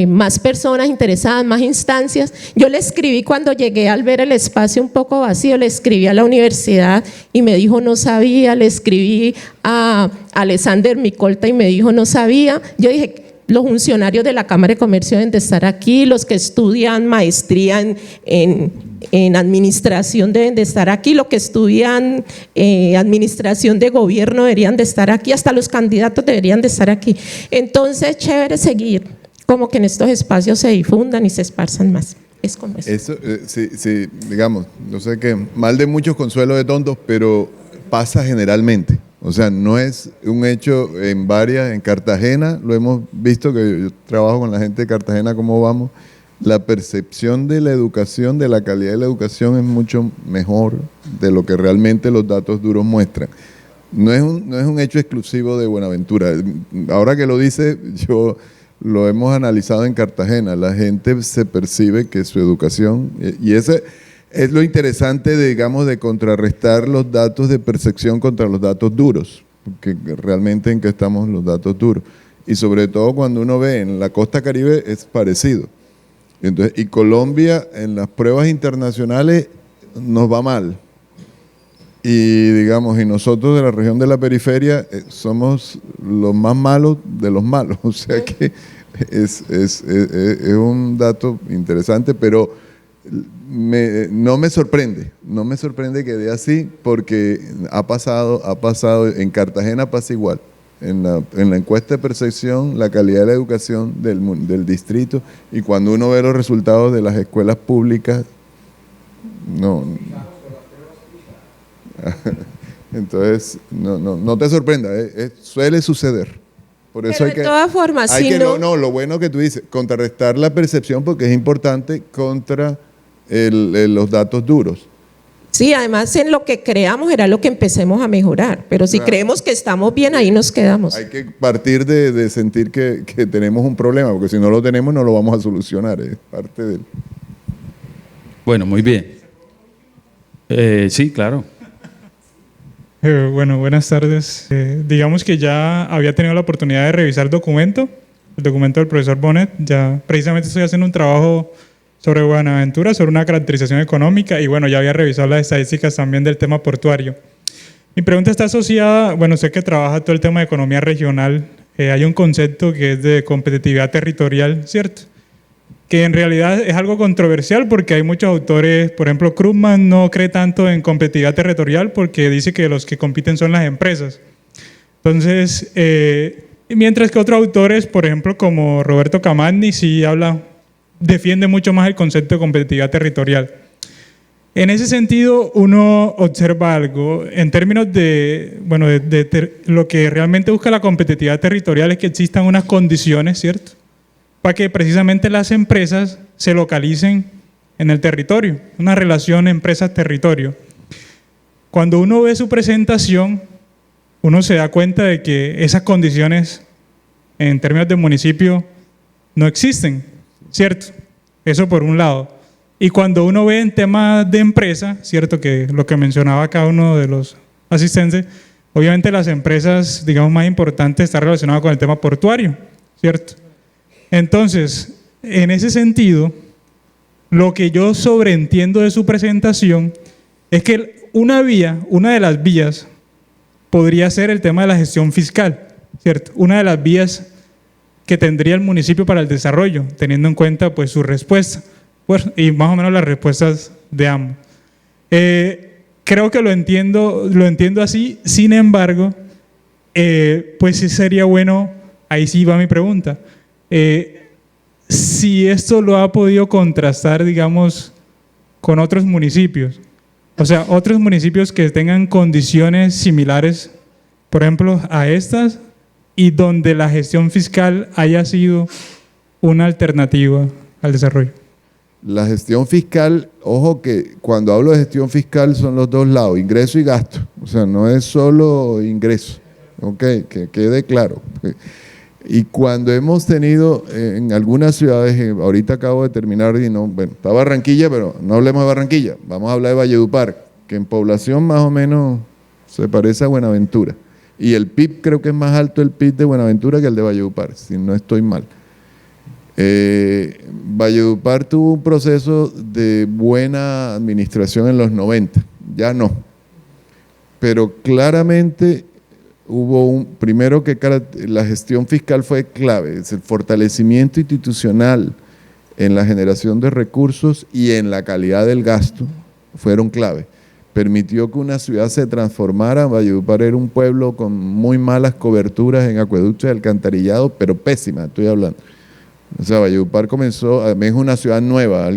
S13: más personas interesadas, más instancias. Yo le escribí cuando llegué, al ver el espacio un poco vacío, le escribí a la universidad y me dijo no sabía, le escribí a Alexander Micolta y me dijo no sabía. Yo dije, los funcionarios de la Cámara de Comercio deben de estar aquí, los que estudian maestría en administración deben de estar aquí, los que estudian administración de gobierno deberían de estar aquí, hasta los candidatos deberían de estar aquí. Entonces, chévere seguir como que en estos espacios se difundan y se esparzan más. Es como eso.
S7: Sí, digamos, no sé qué, mal de muchos, consuelo de tontos, pero pasa generalmente. O sea, no es un hecho en Cartagena, lo hemos visto, que yo trabajo con la gente de Cartagena, cómo vamos, la percepción de la educación, de la calidad de la educación es mucho mejor de lo que realmente los datos duros muestran. No es un hecho exclusivo de Buenaventura. Ahora que lo dice, lo hemos analizado en Cartagena, la gente se percibe que su educación, y ese es lo interesante, digamos, de contrarrestar los datos de percepción contra los datos duros, porque realmente en qué estamos los datos duros. Y sobre todo cuando uno ve en la costa Caribe es parecido. Entonces, y Colombia en las pruebas internacionales nos va mal. Y digamos, y nosotros de la región de la periferia somos los más malos de los malos. O sea que es un dato interesante, pero no me sorprende que dé así, porque ha pasado, en Cartagena pasa igual, en la encuesta de percepción, la calidad de la educación del distrito, y cuando uno ve los resultados de las escuelas públicas, no. Entonces, no te sorprenda, suele suceder. Por eso
S13: pero de todas formas,
S7: lo bueno que tú dices, contrarrestar la percepción, porque es importante contra los datos duros.
S13: Sí, además en lo que creamos era lo que empecemos a mejorar, pero si creemos que estamos bien, ahí nos quedamos.
S7: Hay que partir de sentir que tenemos un problema, porque si no lo tenemos no lo vamos a solucionar, es parte del...
S1: Bueno, muy bien. Sí, claro.
S14: Bueno, buenas tardes. Digamos que ya había tenido la oportunidad de revisar el documento del profesor Bonet. Ya precisamente estoy haciendo un trabajo sobre Buenaventura, sobre una caracterización económica, y bueno, ya había revisado las estadísticas también del tema portuario. Mi pregunta está asociada, bueno, sé que trabaja todo el tema de economía regional, hay un concepto que es de competitividad territorial, ¿cierto? Que en realidad es algo controversial porque hay muchos autores, por ejemplo, Krugman no cree tanto en competitividad territorial porque dice que los que compiten son las empresas. Entonces, mientras que otros autores, por ejemplo, como Roberto Camagni, sí defiende mucho más el concepto de competitividad territorial. En ese sentido, uno observa algo en términos de lo que realmente busca la competitividad territorial, es que existan unas condiciones, ¿cierto?, para que precisamente las empresas se localicen en el territorio, una relación empresas-territorio. Cuando uno ve su presentación, uno se da cuenta de que esas condiciones en términos de municipio no existen, ¿cierto? Eso por un lado. Y cuando uno ve en temas de empresa, ¿cierto?, que lo que mencionaba cada uno de los asistentes, obviamente las empresas, digamos, más importantes están relacionadas con el tema portuario, ¿cierto? Entonces, en ese sentido, lo que yo sobreentiendo de su presentación es que una de las vías podría ser el tema de la gestión fiscal, ¿cierto? Una de las vías que tendría el municipio para el desarrollo, teniendo en cuenta pues su respuesta, bueno, y más o menos las respuestas de ambos. Creo que lo entiendo así, sin embargo, pues sí sería bueno, ahí sí va mi pregunta, si esto lo ha podido contrastar, digamos, con otros municipios, o sea, otros municipios que tengan condiciones similares, por ejemplo, a estas, y donde la gestión fiscal haya sido una alternativa al desarrollo.
S7: La gestión fiscal, ojo que cuando hablo de gestión fiscal son los dos lados, ingreso y gasto, o sea, no es solo ingreso, ok, que quede claro. Y cuando hemos tenido en algunas ciudades, ahorita acabo de terminar, está Barranquilla, pero no hablemos de Barranquilla, vamos a hablar de Valledupar, que en población más o menos se parece a Buenaventura. Y el PIB, creo que es más alto el PIB de Buenaventura que el de Valledupar, si no estoy mal. Valledupar tuvo un proceso de buena administración en los 90, ya no. Pero claramente hubo primero que la gestión fiscal fue clave, es el fortalecimiento institucional en la generación de recursos y en la calidad del gasto fueron clave. Permitió que una ciudad se transformara. Valledupar era un pueblo con muy malas coberturas en acueductos y alcantarillado, pero pésimas, estoy hablando. O sea, Valledupar comenzó, además es una ciudad nueva,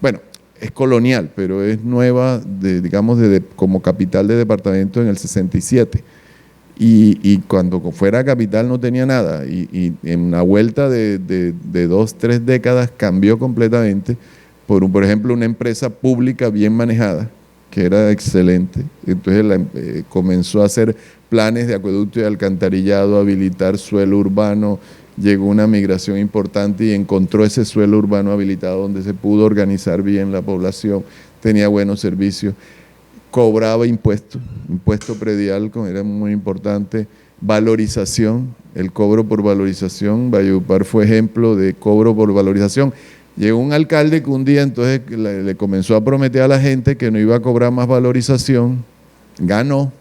S7: bueno, es colonial, pero es nueva, digamos, como capital de departamento en el 67. Y cuando fuera capital no tenía nada, y en una vuelta de 2, 3 décadas cambió completamente por ejemplo, una empresa pública bien manejada, que era excelente. Entonces comenzó a hacer planes de acueducto y alcantarillado, habilitar suelo urbano, llegó una migración importante y encontró ese suelo urbano habilitado donde se pudo organizar bien la población, tenía buenos servicios, cobraba impuesto predial, era muy importante, valorización, el cobro por valorización. Valledupar fue ejemplo de cobro por valorización. Llegó un alcalde que un día entonces le comenzó a prometer a la gente que no iba a cobrar más valorización, ganó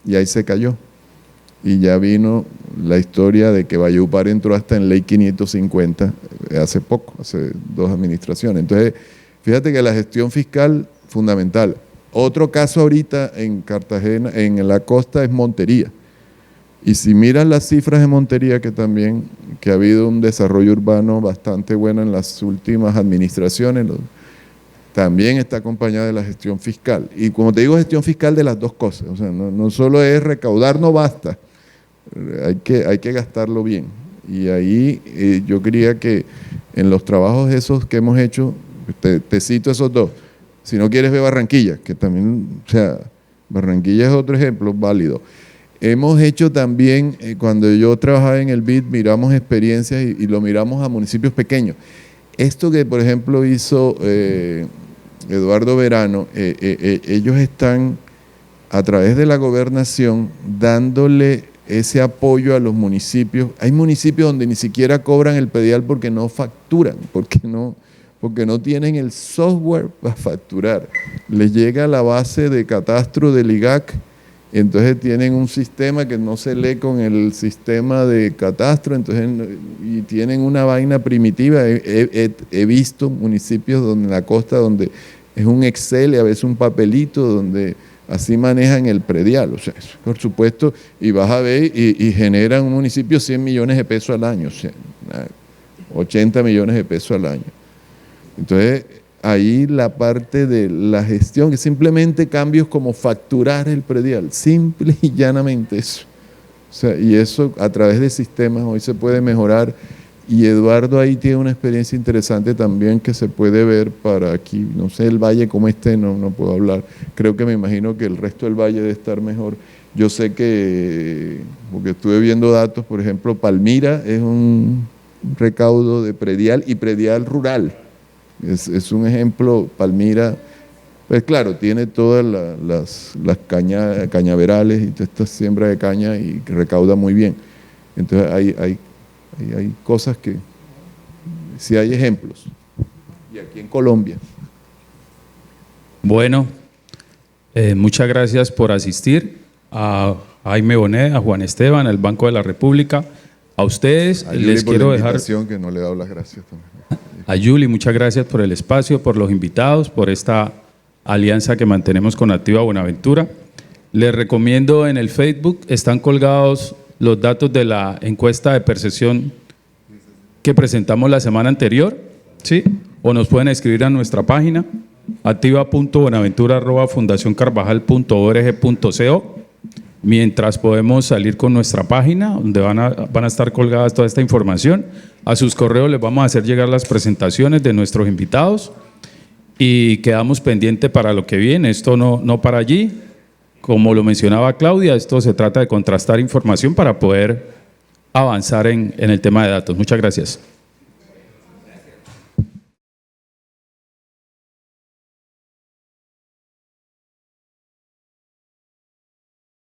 S7: y ahí se cayó. Y ya vino la historia de que Valledupar entró hasta en ley 550 hace poco, hace 2 administraciones. Entonces, fíjate que la gestión fiscal fundamental. Otro caso ahorita en Cartagena, en la costa, es Montería. Y si miras las cifras de Montería, que ha habido un desarrollo urbano bastante bueno en las últimas administraciones, también está acompañada de la gestión fiscal. Y como te digo, gestión fiscal de las dos cosas. O sea, no solo es recaudar, no basta. Hay que gastarlo bien. Y ahí yo quería que en los trabajos esos que hemos hecho, te cito esos dos. Si no quieres ver Barranquilla, que también, o sea, Barranquilla es otro ejemplo válido. Hemos hecho también, cuando yo trabajaba en el BID, miramos experiencias y lo miramos a municipios pequeños. Esto que, por ejemplo, hizo Eduardo Verano, ellos están, a través de la gobernación, dándole ese apoyo a los municipios. Hay municipios donde ni siquiera cobran el predial porque no facturan, porque no tienen el software para facturar. Les llega la base de catastro del IGAC, entonces tienen un sistema que no se lee con el sistema de catastro, y tienen una vaina primitiva. He visto municipios en la costa donde es un Excel y a veces un papelito donde así manejan el predial. O sea, por supuesto, y vas a ver, y generan un municipio 100 millones de pesos al año, o sea, 80 millones de pesos al año. Entonces, ahí la parte de la gestión, que simplemente cambios como facturar el predial, simple y llanamente eso. O sea, y eso a través de sistemas hoy se puede mejorar, y Eduardo ahí tiene una experiencia interesante también que se puede ver para aquí, no sé el valle como no puedo hablar, creo que me imagino que el resto del valle debe estar mejor. Yo sé que, porque estuve viendo datos, por ejemplo, Palmira es un recaudo de predial y predial rural. Es un ejemplo. Palmira, pues claro, tiene todas las cañaverales y toda esta siembra de caña y recauda muy bien. Entonces hay cosas que, sí hay ejemplos. y aquí en Colombia.
S1: Bueno, muchas gracias por asistir, a Jaime Bonet, a Juan Esteban, al Banco de la República, a ustedes.
S7: A Yuli
S1: Les
S7: por
S1: quiero
S7: la
S1: dejar
S7: invitación, que no le he dado las gracias también.
S1: a Yuli, muchas gracias por el espacio, por los invitados, por esta alianza que mantenemos con Activa Buenaventura. Les recomiendo en el Facebook, están colgados los datos de la encuesta de percepción que presentamos la semana anterior, ¿sí? O nos pueden escribir a nuestra página activa.buenaventura@fundacioncarvajal.org.co, mientras podemos salir con nuestra página donde van a estar colgadas toda esta información. A sus correos les vamos a hacer llegar las presentaciones de nuestros invitados y quedamos pendientes para lo que viene. Esto no para allí, como lo mencionaba Claudia, esto se trata de contrastar información para poder avanzar en el tema de datos. Muchas gracias.